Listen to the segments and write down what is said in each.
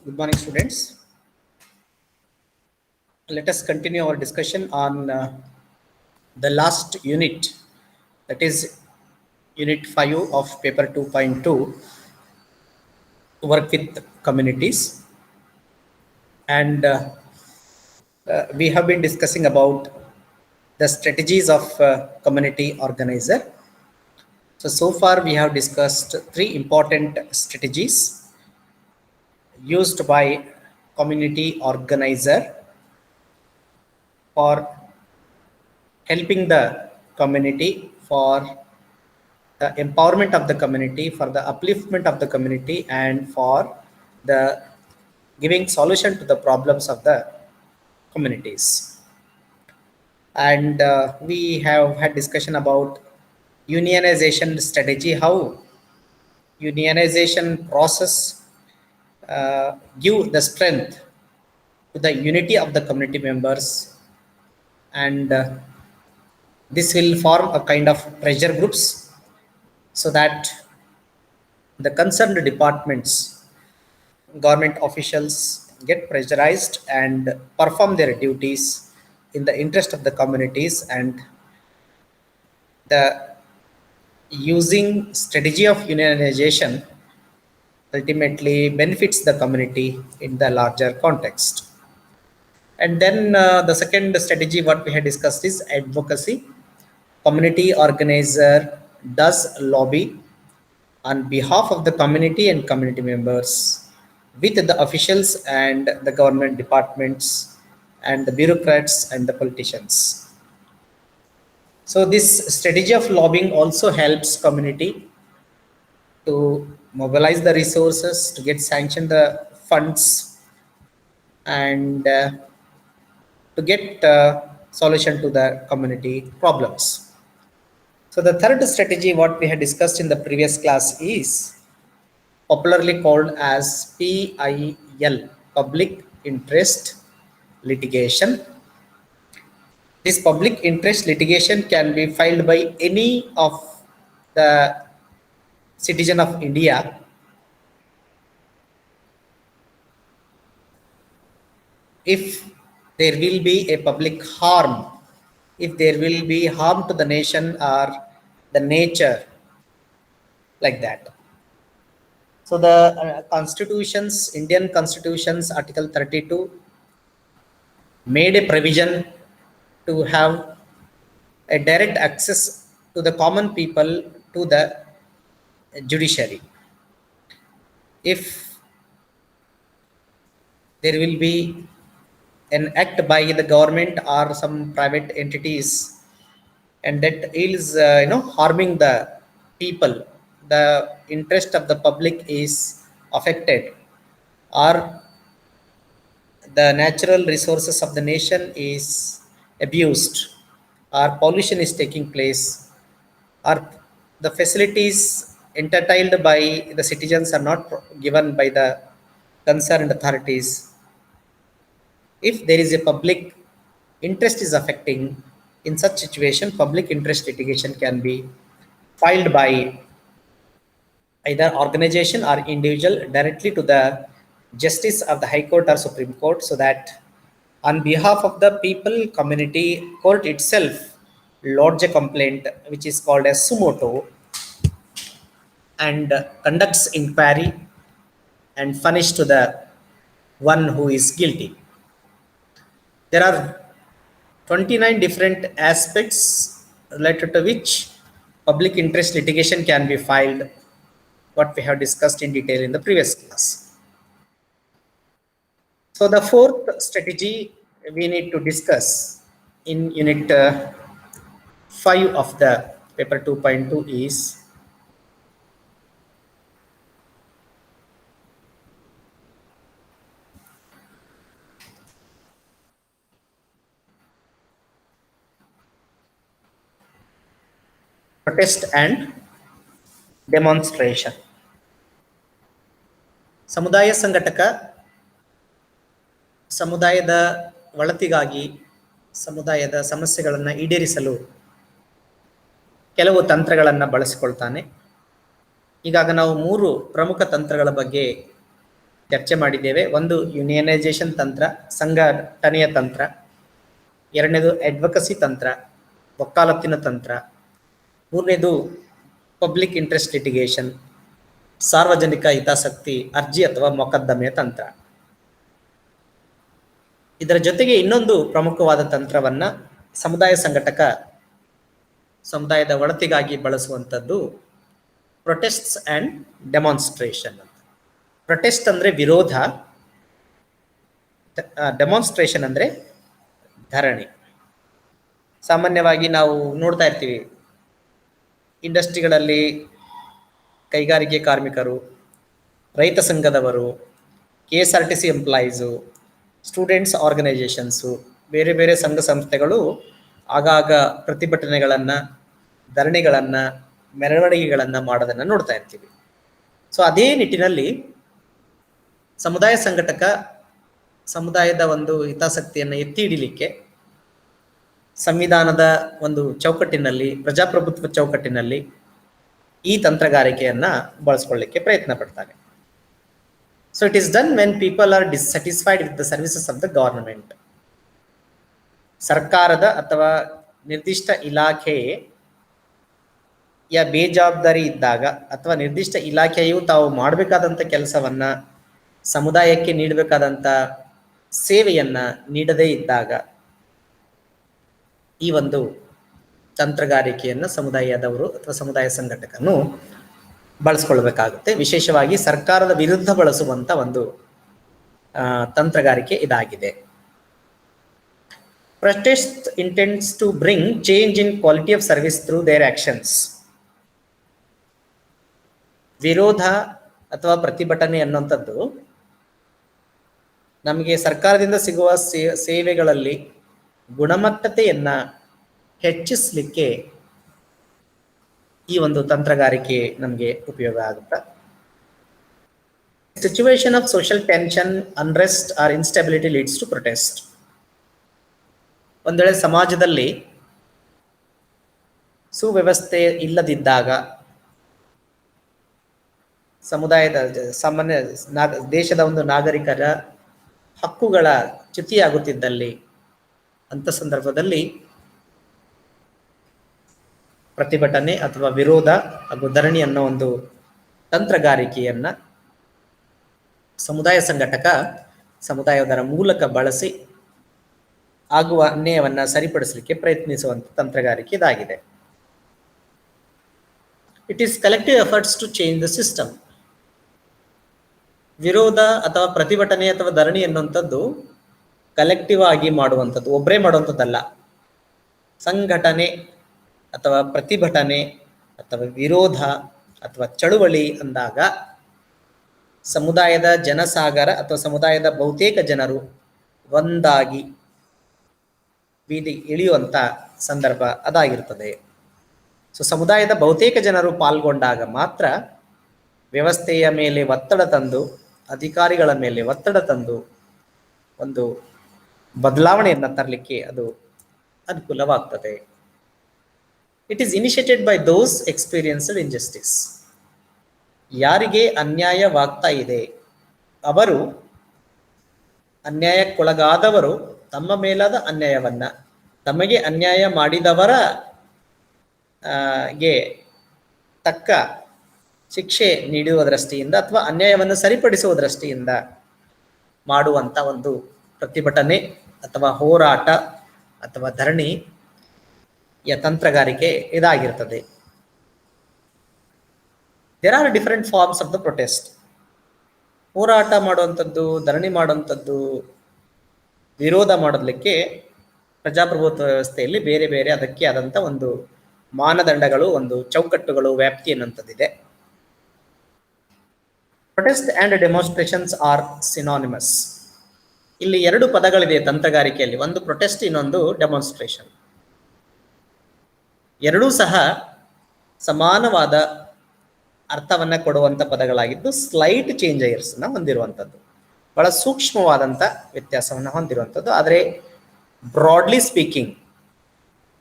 Good morning, students. Let us continue our discussion on the last unit, that is Unit 5 of Paper 2.2, Work with Communities. And we have been discussing about the strategies of community organizer. So far we have discussed three important strategies used by community organizer for helping the community, for the empowerment of the community, for the upliftment of the community, and for the giving solution to the problems of the communities. And we have had discussion about unionization strategy, how unionization process give the strength to the unity of the community members, and this will form a kind of pressure groups so that the concerned departments, government officials get pressurized and perform their duties in the interest of the communities, and the using strategy of unionization ultimately benefits the community in the larger context. And then the second strategy what we had discussed is advocacy. Community organizer does lobby on behalf of the community and community members with the officials and the government departments and the bureaucrats and the politicians. So this strategy of lobbying also helps community to mobilize the resources, to get sanctioned the funds, and to get solution to the community problems. So the third strategy what we had discussed in the previous class is popularly called as PIL, public interest litigation. This public interest litigation can be filed by any of the citizen of India if there will be a public harm, if there will be harm to the nation or the nature, like that. So the constitutions, Indian constitutions, Article 32 made a provision to have a direct access to the common people to the judiciary. If there will be an act by the government or some private entities, and that is harming the people, the interest of the public is affected, or the natural resources of the nation is abused, or pollution is taking place, or the facilities entitled by the citizens are not given by the concerned authorities. If there is a public interest is affecting, in such situation public interest litigation can be filed by either organization or individual directly to the justice of the High Court or Supreme Court, so that on behalf of the people, community, court itself lodge a complaint which is called as sumoto, and conducts inquiry and punish to the one who is guilty. There are 29 different aspects related to which public interest litigation can be filed, what we have discussed in detail in the previous class. So the fourth strategy we need to discuss in unit 5 of the paper 2.2 is protest and demonstration. ಸಮುದಾಯ ಸಂಘಟಕ ಸಮುದಾಯದ ಒಳತಿಗಾಗಿ, ಸಮುದಾಯದ ಸಮಸ್ಯೆಗಳನ್ನು ಈಡೇರಿಸಲು ಕೆಲವು ತಂತ್ರಗಳನ್ನು ಬಳಸಿಕೊಳ್ತಾನೆ. ಈಗಾಗ ನಾವು 3 ಪ್ರಮುಖ ತಂತ್ರಗಳ ಬಗ್ಗೆ ಚರ್ಚೆ ಮಾಡಿದ್ದೇವೆ. ಒಂದು ಯೂನಿಯನೈಸೇಷನ್ ತಂತ್ರ, ಸಂಘಟನೆಯ ತಂತ್ರ. ಎರಡನೇದು ಅಡ್ವೊಕಸಿ ತಂತ್ರ, ವಕಾಲತ್ತಿನ ತಂತ್ರ. ಮೂರನೇದು ಪಬ್ಲಿಕ್ ಇಂಟ್ರೆಸ್ಟ್ ಲಿಟಿಗೇಷನ್, ಸಾರ್ವಜನಿಕ ಹಿತಾಸಕ್ತಿ ಅರ್ಜಿ ಅಥವಾ ಮೊಕದ್ದಮೆಯ ತಂತ್ರ. ಇದರ ಜೊತೆಗೆ ಇನ್ನೊಂದು ಪ್ರಮುಖವಾದ ತಂತ್ರವನ್ನ ಸಮುದಾಯ ಸಂಘಟಕ ಸಮುದಾಯದ ಒಳತಿಗಾಗಿ ಬಳಸುವಂಥದ್ದು ಪ್ರೊಟೆಸ್ಟ್ಸ್ ಆ್ಯಂಡ್ ಡೆಮಾನ್ಸ್ಟ್ರೇಷನ್ ಅಂತ. ಪ್ರೊಟೆಸ್ಟ್ ಅಂದರೆ ವಿರೋಧ, ಡೆಮಾನ್ಸ್ಟ್ರೇಷನ್ ಅಂದರೆ ಧರಣಿ. ಸಾಮಾನ್ಯವಾಗಿ ನಾವು ನೋಡ್ತಾ ಇರ್ತೀವಿ, ಇಂಡಸ್ಟ್ರಿಗಳಲ್ಲಿ ಕೈಗಾರಿಕೆ ಕಾರ್ಮಿಕರು, ರೈತ ಸಂಘದವರು, KSRTC ಎಂಪ್ಲಾಯೀಸು, ಸ್ಟೂಡೆಂಟ್ಸ್ ಆರ್ಗನೈಸೇಷನ್ಸು, ಬೇರೆ ಬೇರೆ ಸಂಘ ಸಂಸ್ಥೆಗಳು ಆಗಾಗ ಪ್ರತಿಭಟನೆಗಳನ್ನು, ಧರಣಿಗಳನ್ನು, ಮೆರವಣಿಗೆಗಳನ್ನು ಮಾಡೋದನ್ನು ನೋಡ್ತಾ ಇರ್ತೀವಿ. ಸೊ ಅದೇ ನಿಟ್ಟಿನಲ್ಲಿ ಸಮುದಾಯ ಸಂಘಟಕ ಸಮುದಾಯದ ಒಂದು ಹಿತಾಸಕ್ತಿಯನ್ನು ಎತ್ತಿ ಹಿಡಿಲಿಕ್ಕೆ ಸಂವಿಧಾನದ ಒಂದು ಚೌಕಟ್ಟಿನಲ್ಲಿ, ಪ್ರಜಾಪ್ರಭುತ್ವ ಚೌಕಟ್ಟಿನಲ್ಲಿ ಈ ತಂತ್ರಗಾರಿಕೆಯನ್ನು ಬಳಸ್ಕೊಳ್ಳಿಕ್ಕೆ ಪ್ರಯತ್ನ ಪಡ್ತಾರೆ. So it is done when people are dissatisfied with the services of the government. ಸರ್ಕಾರದ ಅಥವಾ ನಿರ್ದಿಷ್ಟ ಇಲಾಖೆಯ ಬೇಜವಾಬ್ದಾರಿ ಇದ್ದಾಗ, ಅಥವಾ ನಿರ್ದಿಷ್ಟ ಇಲಾಖೆಯು ತಾವು ಮಾಡಬೇಕಾದಂಥ ಕೆಲಸವನ್ನ, ಸಮುದಾಯಕ್ಕೆ ನೀಡಬೇಕಾದಂಥ ಸೇವೆಯನ್ನ ನೀಡದೇ ಇದ್ದಾಗ ಈ ಒಂದು ತಂತ್ರಗಾರಿಕೆಯನ್ನು ಸಮುದಾಯದವರು ಅಥವಾ ಸಮುದಾಯ ಸಂಘಟಕನು ಬಳಸ್ಕೊಳ್ಬೇಕಾಗುತ್ತೆ. ವಿಶೇಷವಾಗಿ ಸರ್ಕಾರದ ವಿರುದ್ಧ ಬಳಸುವಂತ ಒಂದು ತಂತ್ರಗಾರಿಕೆ ಇದಾಗಿದೆ. Protest intends to bring change in quality of service through their actions. ವಿರೋಧ ಅಥವಾ ಪ್ರತಿಭಟನೆ ಅನ್ನುವಂಥದ್ದು ನಮಗೆ ಸರ್ಕಾರದಿಂದ ಸಿಗುವ ಸೇವೆಗಳಲ್ಲಿ ಗುಣಮಟ್ಟತೆಯನ್ನ ಹೆಚ್ಚಿಸಲಿಕ್ಕೆ ಈ ಒಂದು ತಂತ್ರಗಾರಿಕೆ ನಮಗೆ ಉಪಯೋಗ ಆಗುತ್ತೆ. Situation of social tension, unrest or instability leads to protest. ಒಂದ್ ವೇಳೆ ಸಮಾಜದಲ್ಲಿ ಸುವ್ಯವಸ್ಥೆ ಇಲ್ಲದಿದ್ದಾಗ, ಸಮುದಾಯದ ಸಾಮಾನ್ಯ ದೇಶದ ಒಂದು ನಾಗರಿಕರ ಹಕ್ಕುಗಳ ಚ್ಯುತಿಯಾಗುತ್ತಿದ್ದಲ್ಲಿ, ಅಂತ ಸಂದರ್ಭದಲ್ಲಿ ಪ್ರತಿಭಟನೆ ಅಥವಾ ವಿರೋಧ ಹಾಗೂ ಧರಣಿ ಅನ್ನೋ ಒಂದು ತಂತ್ರಗಾರಿಕೆಯನ್ನ ಸಮುದಾಯ ಸಂಘಟಕ ಸಮುದಾಯದರ ಮೂಲಕ ಬಳಸಿ ಆಗುವ ಅನ್ಯಾಯವನ್ನ ಸರಿಪಡಿಸಲಿಕ್ಕೆ ಪ್ರಯತ್ನಿಸುವಂತ ತಂತ್ರಗಾರಿಕೆ ಇದಾಗಿದೆ. It is collective efforts to change the system. ವಿರೋಧ ಅಥವಾ ಪ್ರತಿಭಟನೆ ಅಥವಾ ಧರಣಿ ಅನ್ನುವಂಥದ್ದು ಕಲೆಕ್ಟಿವ್ ಆಗಿ ಮಾಡುವಂಥದ್ದು, ಒಬ್ಬರೇ ಮಾಡುವಂಥದ್ದಲ್ಲ. ಸಂಘಟನೆ ಅಥವಾ ಪ್ರತಿಭಟನೆ ಅಥವಾ ವಿರೋಧ ಅಥವಾ ಚಳುವಳಿ ಅಂದಾಗ ಸಮುದಾಯದ ಜನಸಾಗರ ಅಥವಾ ಸಮುದಾಯದ ಬಹುತೇಕ ಜನರು ಒಂದಾಗಿ ಬೀದಿ ಇಳಿಯುವಂತ ಸಂದರ್ಭ ಅದಾಗಿರ್ತದೆ. ಸೊ ಸಮುದಾಯದ ಬಹುತೇಕ ಜನರು ಪಾಲ್ಗೊಂಡಾಗ ಮಾತ್ರ ವ್ಯವಸ್ಥೆಯ ಮೇಲೆ ಒತ್ತಡ ತಂದು, ಅಧಿಕಾರಿಗಳ ಮೇಲೆ ಒತ್ತಡ ತಂದು ಒಂದು ಬದಲಾವಣೆಯನ್ನು ತರಲಿಕ್ಕೆ ಅದು ಅನುಕೂಲವಾಗ್ತದೆ. It is initiated by those experienced injustice. ಯಾರಿಗೆ ಅನ್ಯಾಯವಾಗ್ತಾ ಇದೆ, ಅವರು ಅನ್ಯಾಯಕ್ಕೊಳಗಾದವರು ತಮ್ಮ ಮೇಲಾದ ಅನ್ಯಾಯವನ್ನ ತಮಗೆ ಅನ್ಯಾಯ ಮಾಡಿದವರ ಗೆ ತಕ್ಕ ಶಿಕ್ಷೆ ನೀಡುವ ದೃಷ್ಟಿಯಿಂದ ಅಥವಾ ಅನ್ಯಾಯವನ್ನು ಸರಿಪಡಿಸುವ ದೃಷ್ಟಿಯಿಂದ ಮಾಡುವಂತ ಒಂದು ಪ್ರತಿಭಟನೆ ಅಥವಾ ಹೋರಾಟ ಅಥವಾ ಧರಣಿಯ ತಂತ್ರಗಾರಿಕೆ ಇದಾಗಿರ್ತದೆ. There are different forms of the protest. ಹೋರಾಟ ಮಾಡುವಂಥದ್ದು, ಧರಣಿ ಮಾಡುವಂಥದ್ದು, ವಿರೋಧ ಮಾಡಲಿಕ್ಕೆ ಪ್ರಜಾಪ್ರಭುತ್ವ ವ್ಯವಸ್ಥೆಯಲ್ಲಿ ಬೇರೆ ಬೇರೆ ಅದಕ್ಕೆ ಆದಂಥ ಒಂದು ಮಾನದಂಡಗಳು, ಒಂದು ಚೌಕಟ್ಟುಗಳು, ವ್ಯಾಪ್ತಿ ಅನ್ನುವಂಥದ್ದಿದೆ. Protest and demonstrations are synonymous. ಇಲ್ಲಿ ಎರಡು ಪದಗಳಿದೆ ತಂತ್ರಗಾರಿಕೆಯಲ್ಲಿ, ಒಂದು ಪ್ರೊಟೆಸ್ಟ್, ಇನ್ನೊಂದು ಡೆಮಾನ್ಸ್ಟ್ರೇಷನ್. ಎರಡೂ ಸಹ ಸಮಾನವಾದ ಅರ್ಥವನ್ನ ಕೊಡುವಂತ ಪದಗಳಾಗಿದ್ದು ಸ್ಲೈಟ್ ಚೇಂಜರ್ಸ್ ನ ಹೊಂದಿರುವಂಥದ್ದು, ಬಹಳ ಸೂಕ್ಷ್ಮವಾದಂಥ ವ್ಯತ್ಯಾಸವನ್ನು ಹೊಂದಿರುವಂಥದ್ದು. ಆದರೆ ಬ್ರಾಡ್ಲಿ ಸ್ಪೀಕಿಂಗ್,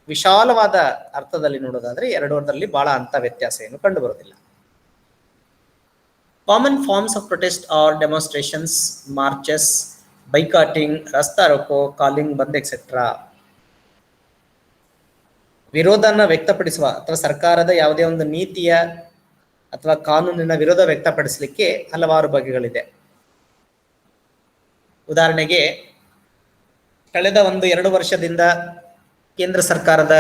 ವಿಶಾಲವಾದ ಅರ್ಥದಲ್ಲಿ ನೋಡೋದಾದ್ರೆ ಎರಡರಲ್ಲಿ ಬಹಳ ಅಂತ ವ್ಯತ್ಯಾಸ ಏನು ಕಂಡು ಬರೋದಿಲ್ಲ. Common forms of protest are demonstrations, marches, boycotting, rasta roko, calling bandh etcetera. ವಿರೋಧನ ವ್ಯಕ್ತಪಡಿಸುವ ಅಥವಾ ಸರ್ಕಾರದ ಯಾವುದೇ ಒಂದು ನೀತಿಯ ಅಥವಾ ಕಾನೂನಿನ ವಿರೋಧ ವ್ಯಕ್ತಪಡಿಸಲಿಕ್ಕೆ ಹಲವಾರು ಬಗೆಗಳಿದೆ. ಉದಾಹರಣೆಗೆ, ಕಳೆದ 1-2 ವರ್ಷದಿಂದ ಕೇಂದ್ರ ಸರ್ಕಾರದ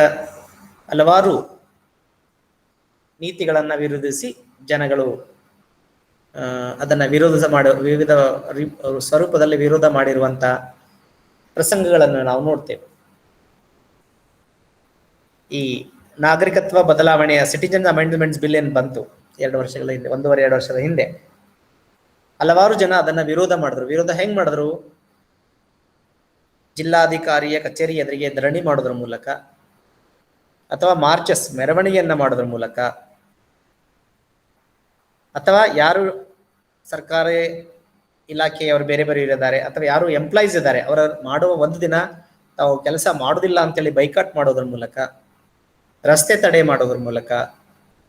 ಹಲವಾರು ನೀತಿಗಳನ್ನು ವಿರೋಧಿಸಿ ಜನಗಳು ಅದನ್ನು ವಿವಿಧ ಸ್ವರೂಪದಲ್ಲಿ ವಿರೋಧ ಮಾಡಿರುವಂತಹ ಪ್ರಸಂಗಗಳನ್ನು ನಾವು ನೋಡ್ತೇವೆ. ಈ ನಾಗರಿಕತ್ವ ಬದಲಾವಣೆಯ ಸಿಟಿಜನ್ ಅಮೆಂಡ್ಮೆಂಟ್ಸ್ ಬಿಲ್ ಏನು ಬಂತು 2 ವರ್ಷಗಳ ಹಿಂದೆ, 1.5-2 ವರ್ಷದ ಹಿಂದೆ, ಹಲವಾರು ಜನ ಅದನ್ನ ವಿರೋಧ ಮಾಡಿದ್ರು. ವಿರೋಧ ಹೆಂಗ್ ಮಾಡಿದ್ರು? ಜಿಲ್ಲಾಧಿಕಾರಿಯ ಕಚೇರಿ ಎದುರಿಗೆ ಧರಣಿ ಮಾಡೋದ್ರ ಮೂಲಕ, ಅಥವಾ ಮಾರ್ಚಸ್ ಮೆರವಣಿಗೆಯನ್ನ ಮಾಡೋದ್ರ ಮೂಲಕ, ಅಥವಾ ಯಾರು ಸರ್ಕಾರಿ ಇಲಾಖೆಯವರು ಬೇರೆ ಬೇರೆ ಇದ್ದಾರೆ ಅಥವಾ ಯಾರು ಎಂಪ್ಲಾಯೀಸ್ ಇದ್ದಾರೆ ಅವರ ಮಾಡುವ ಒಂದು ದಿನ ತಾವು ಕೆಲಸ ಮಾಡೋದಿಲ್ಲ ಅಂತೇಳಿ ಬೈಕಾಟ್ ಮಾಡೋದ್ರ ಮೂಲಕ, ರಸ್ತೆ ತಡೆ ಮಾಡೋದ್ರ ಮೂಲಕ,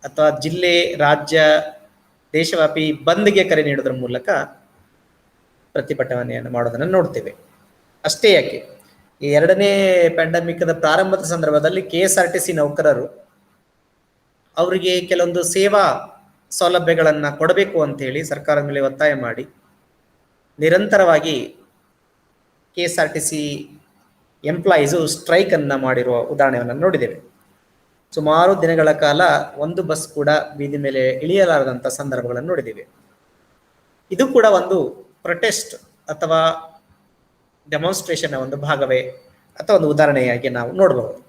ಅಥವಾ ಜಿಲ್ಲೆ, ರಾಜ್ಯ, ದೇಶವ್ಯಾಪಿ ಬಂದ್ಗೆ ಕರೆ ನೀಡೋದ್ರ ಮೂಲಕ ಪ್ರತಿಭಟನೆಯನ್ನು ಮಾಡೋದನ್ನು ನೋಡ್ತೇವೆ. ಅಷ್ಟೇ ಯಾಕೆ, ಈ 2ನೇ ಪ್ಯಾಂಡಮಿಕ್ದ ಪ್ರಾರಂಭದ ಸಂದರ್ಭದಲ್ಲಿ KSRTC ನೌಕರರು ಅವರಿಗೆ ಕೆಲವೊಂದು ಸೇವಾ ಸೌಲಭ್ಯಗಳನ್ನು ಕೊಡಬೇಕು ಅಂತ ಹೇಳಿ ಸರ್ಕಾರದ ಮೇಲೆ ಒತ್ತಾಯ ಮಾಡಿ ನಿರಂತರವಾಗಿ KSRTC ಎಂಪ್ಲಾಯೀಸು ಸ್ಟ್ರೈಕ್ ಅನ್ನ ಮಾಡಿರುವ ಉದಾಹರಣೆಯನ್ನು ನೋಡಿದ್ದೇವೆ. ಸುಮಾರು ದಿನಗಳ ಕಾಲ ಒಂದು ಬಸ್ ಕೂಡ ಬೀದಿ ಮೇಲೆ ಇಳಿಯಲಾರದಂಥ ಸಂದರ್ಭಗಳನ್ನು ನೋಡಿದ್ದೇವೆ. ಇದು ಕೂಡ ಒಂದು ಪ್ರೊಟೆಸ್ಟ್ ಅಥವಾ ಡೆಮಾನ್ಸ್ಟ್ರೇಷನ್ ಒಂದು ಭಾಗವೇ ಅಥವಾ ಒಂದು ಉದಾಹರಣೆಯಾಗಿ ನಾವು ನೋಡಬಹುದು.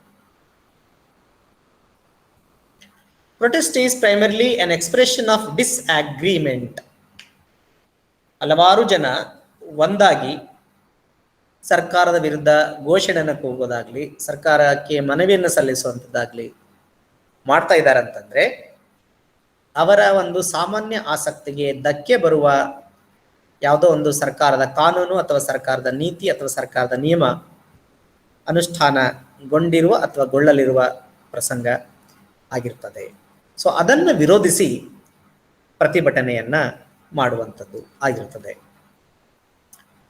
Protest is primarily an expression of disagreement. ಹಲವಾರು ಜನ ಒಂದಾಗಿ ಸರ್ಕಾರದ ವಿರುದ್ಧ ಘೋಷಣೆಯನ್ನು ಕೂಗೋದಾಗ್ಲಿ, ಸರ್ಕಾರಕ್ಕೆ ಮನವಿಯನ್ನು ಸಲ್ಲಿಸುವಂಥದ್ದಾಗ್ಲಿ ಮಾಡ್ತಾ ಇದ್ದಾರೆ ಅಂತಂದ್ರೆ ಅವರ ಒಂದು ಸಾಮಾನ್ಯ ಆಸಕ್ತಿಗೆ ಧಕ್ಕೆ ಬರುವ ಯಾವುದೋ ಒಂದು ಸರ್ಕಾರದ ಕಾನೂನು ಅಥವಾ ಸರ್ಕಾರದ ನೀತಿ ಅಥವಾ ಸರ್ಕಾರದ ನಿಯಮ ಅನುಷ್ಠಾನಗೊಂಡಿರುವ ಅಥವಾ ಗೊಳ್ಳಲಿರುವ ಪ್ರಸಂಗ ಆಗಿರ್ತದೆ. ಸೊ ಅದನ್ನು ವಿರೋಧಿಸಿ ಪ್ರತಿಭಟನೆಯನ್ನ ಮಾಡುವಂಥದ್ದು ಆಗಿರ್ತದೆ.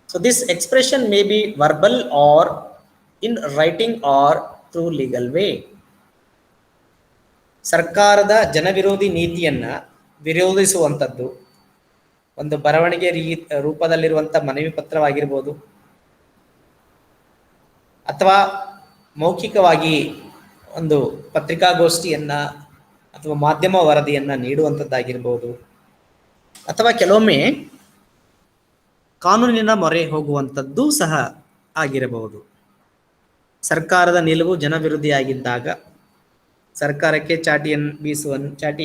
So this expression may be verbal or in writing or through legal way. ಸರ್ಕಾರದ ಜನವಿರೋಧಿ ನೀತಿಯನ್ನ ವಿರೋಧಿಸುವಂಥದ್ದು ಒಂದು ಬರವಣಿಗೆ ರೂಪದಲ್ಲಿರುವಂಥ ಮನವಿ ಪತ್ರವಾಗಿರ್ಬೋದು, ಅಥವಾ ಮೌಖಿಕವಾಗಿ ಒಂದು ಪತ್ರಿಕಾಗೋಷ್ಠಿಯನ್ನ ಅಥವಾ ಮಾಧ್ಯಮ ವರದಿಯನ್ನ ನೀಡುವಂಥದ್ದಾಗಿರ್ಬೋದು, ಅಥವಾ ಕೆಲವೊಮ್ಮೆ ಕಾನೂನಿನ ಮೊರೆ ಹೋಗುವಂಥದ್ದು ಸಹ ಆಗಿರಬಹುದು. ಸರ್ಕಾರದ ನಿಲುವು ಜನವಿರೋಧಿಯಾಗಿದ್ದಾಗ ಸರ್ಕಾರಕ್ಕೆ ಚಾಟಿ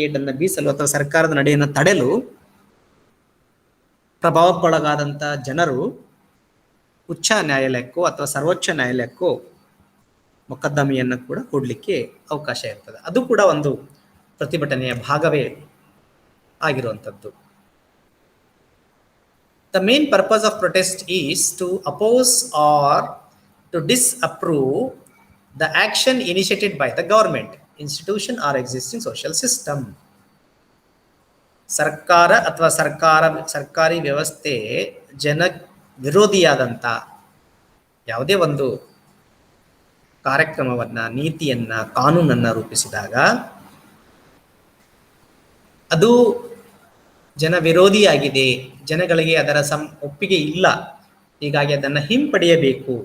ಏಟನ್ನು ಬೀಸಲು ಅಥವಾ ಸರ್ಕಾರದ ನಡೆಯನ್ನು ತಡೆಯಲು ಪ್ರಭಾವಕ್ಕೊಳಗಾದಂಥ ಜನರು ಉಚ್ಚ ನ್ಯಾಯಾಲಯಕ್ಕೋ ಅಥವಾ ಸರ್ವೋಚ್ಚ ನ್ಯಾಯಾಲಯಕ್ಕೋ ಮೊಕದ್ದಮೆಯನ್ನು ಕೂಡ ಕೊಡಲಿಕ್ಕೆ ಅವಕಾಶ ಇರ್ತದೆ. ಅದು ಕೂಡ ಒಂದು ಪ್ರತಿಭಟನೆಯ ಭಾಗವೇ ಆಗಿರುವಂಥದ್ದು. The main purpose of protest is to oppose or to disapprove the action initiated by the government, institution or existing social system. ಸರ್ಕಾರ ಅಥವಾ ಸರ್ಕಾರಿ ವ್ಯವಸ್ಥೆ ಜನ ವಿರೋಧಿಯಾದಂಥ ಯಾವುದೇ ಒಂದು ಕಾರ್ಯಕ್ರಮವನ್ನ, ನೀತಿಯನ್ನ, ಕಾನೂನನ್ನ ರೂಪಿಸಿದಾಗ ಅದು ಜನ ವಿರೋಧಿಯಾಗಿದೆ, ಜನಗಳಿಗೆ ಅದರ ಒಪ್ಪಿಗೆ ಇಲ್ಲ, ಹೀಗಾಗಿ ಅದನ್ನು ಹಿಂಪಡೆಯಬೇಕು,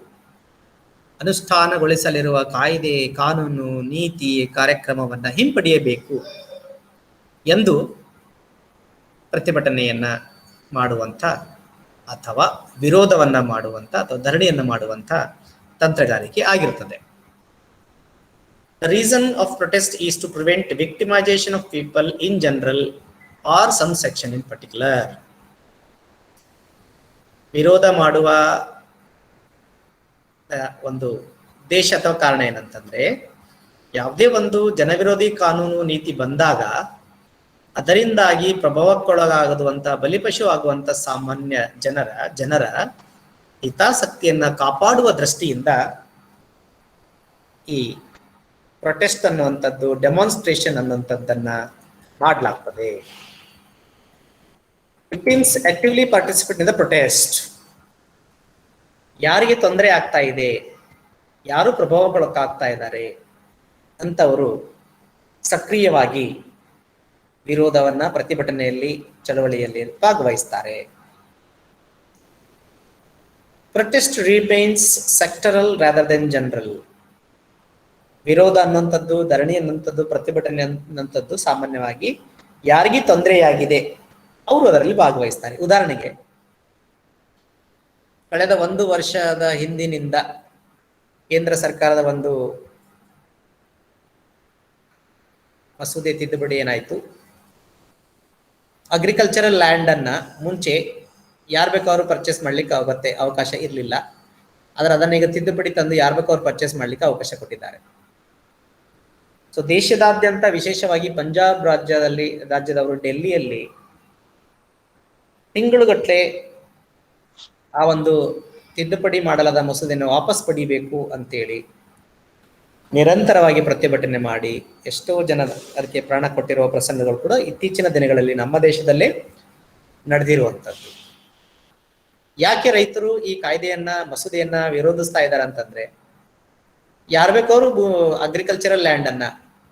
ಅನುಷ್ಠಾನಗೊಳಿಸಲಿರುವ ಕಾಯ್ದೆ, ಕಾನೂನು, ನೀತಿ, ಕಾರ್ಯಕ್ರಮವನ್ನು ಹಿಂಪಡೆಯಬೇಕು ಎಂದು ಪ್ರತಿಭಟನೆಯನ್ನ ಮಾಡುವಂಥ ಅಥವಾ ವಿರೋಧವನ್ನ ಮಾಡುವಂಥ ಅಥವಾ ಧರಣಿಯನ್ನು ಮಾಡುವಂಥ ತಂತ್ರಗಾರಿಕೆ ಆಗಿರುತ್ತದೆ. The reason of protest is to prevent victimization of people in general or some section in particular. ವಿರೋಧ ಮಾಡುವ ಒಂದು ಉದ್ದೇಶ ಅಥವಾ ಕಾರಣ ಏನಂತಂದ್ರೆ, ಯಾವುದೇ ಒಂದು ಜನವಿರೋಧಿ ಕಾನೂನು ನೀತಿ ಬಂದಾಗ ಅದರಿಂದಾಗಿ ಪ್ರಭಾವಕ್ಕೊಳಗಾಗುವಂತ, ಬಲಿಪಶು ಆಗುವಂತ ಸಾಮಾನ್ಯ ಜನರ ಹಿತಾಸಕ್ತಿಯನ್ನ ಕಾಪಾಡುವ ದೃಷ್ಟಿಯಿಂದ ಈ ಪ್ರೊಟೆಸ್ಟ್ ಅನ್ನುವಂಥದ್ದು, ಡೆಮಾನ್ಸ್ಟ್ರೇಷನ್ ಅನ್ನುವಂಥದ್ದನ್ನ ಮಾಡಲಾಗ್ತದೆ. Victims actively participate in the protest. ಯಾರಿಗೆ ತೊಂದರೆ ಆಗ್ತಾ ಇದೆ, ಯಾರು ಪ್ರಭಾವಕ್ಕೊಳಗಾಗ್ತಾ ಇದ್ದಾರೆ ಅಂತವರು ಸಕ್ರಿಯವಾಗಿ ವಿರೋಧವನ್ನ, ಪ್ರತಿಭಟನೆಯಲ್ಲಿ, ಚಳವಳಿಯಲ್ಲಿ ಭಾಗವಹಿಸ್ತಾರೆ. Protest remains sectoral rather then general. ವಿರೋಧ ಅನ್ನುವಂಥದ್ದು, ಧರಣಿ ಅನ್ನುವಂಥದ್ದು, ಪ್ರತಿಭಟನೆ ಅನ್ನುವಂಥದ್ದು ಸಾಮಾನ್ಯವಾಗಿ ಯಾರಿಗೆ ತೊಂದರೆಯಾಗಿದೆ ಅವರು ಅದರಲ್ಲಿ ಭಾಗವಹಿಸ್ತಾರೆ. ಉದಾಹರಣೆಗೆ, ಕಳೆದ 1 ವರ್ಷದ ಹಿಂದಿನಿಂದ ಕೇಂದ್ರ ಸರ್ಕಾರದ ಒಂದು ಮಸೂದೆ ತಿದ್ದುಪಡಿ ಏನಾಯಿತು, ಅಗ್ರಿಕಲ್ಚರಲ್ ಲ್ಯಾಂಡ್ ಅನ್ನ ಮುಂಚೆ ಯಾರು ಬೇಕಾದ್ರೂ ಪರ್ಚೇಸ್ ಮಾಡ್ಲಿಕ್ಕೆ ಅವಕಾಶ ಇರಲಿಲ್ಲ. ಆದ್ರೆ ಅದನ್ನ ಈಗ ತಿದ್ದುಪಡಿ ತಂದು ಯಾರು ಬೇಕಾದ್ರೂ ಪರ್ಚೇಸ್ ಮಾಡ್ಲಿಕ್ಕೆ ಅವಕಾಶ ಕೊಟ್ಟಿದ್ದಾರೆ. ಸೊ ದೇಶದಾದ್ಯಂತ, ವಿಶೇಷವಾಗಿ ಪಂಜಾಬ್ ರಾಜ್ಯದವರು ಡೆಲ್ಲಿಯಲ್ಲಿ ತಿಂಗಳುಗಟ್ಟಲೆ ಆ ಒಂದು ತಿದ್ದುಪಡಿ ಮಾಡಲಾದ ಮಸೂದೆಯನ್ನು ವಾಪಸ್ ಪಡಿಬೇಕು ಅಂತೇಳಿ ನಿರಂತರವಾಗಿ ಪ್ರತಿಭಟನೆ ಮಾಡಿ ಎಷ್ಟೋ ಜನ ಅದಕ್ಕೆ ಪ್ರಾಣ ಕೊಟ್ಟಿರುವ ಪ್ರಸಂಗಗಳು ಕೂಡ ಇತ್ತೀಚಿನ ದಿನಗಳಲ್ಲಿ ನಮ್ಮ ದೇಶದಲ್ಲೇ ನಡೆದಿರುವಂಥದ್ದು. ಯಾಕೆ ರೈತರು ಈ ಕಾಯ್ದೆಯನ್ನ, ಮಸೂದೆಯನ್ನ ವಿರೋಧಿಸ್ತಾ ಇದ್ದಾರೆ ಅಂತಂದ್ರೆ, ಯಾರು ಬೇಕಾದ್ರೂ ಅಗ್ರಿಕಲ್ಚರಲ್ ಲ್ಯಾಂಡ್ ಅನ್ನ,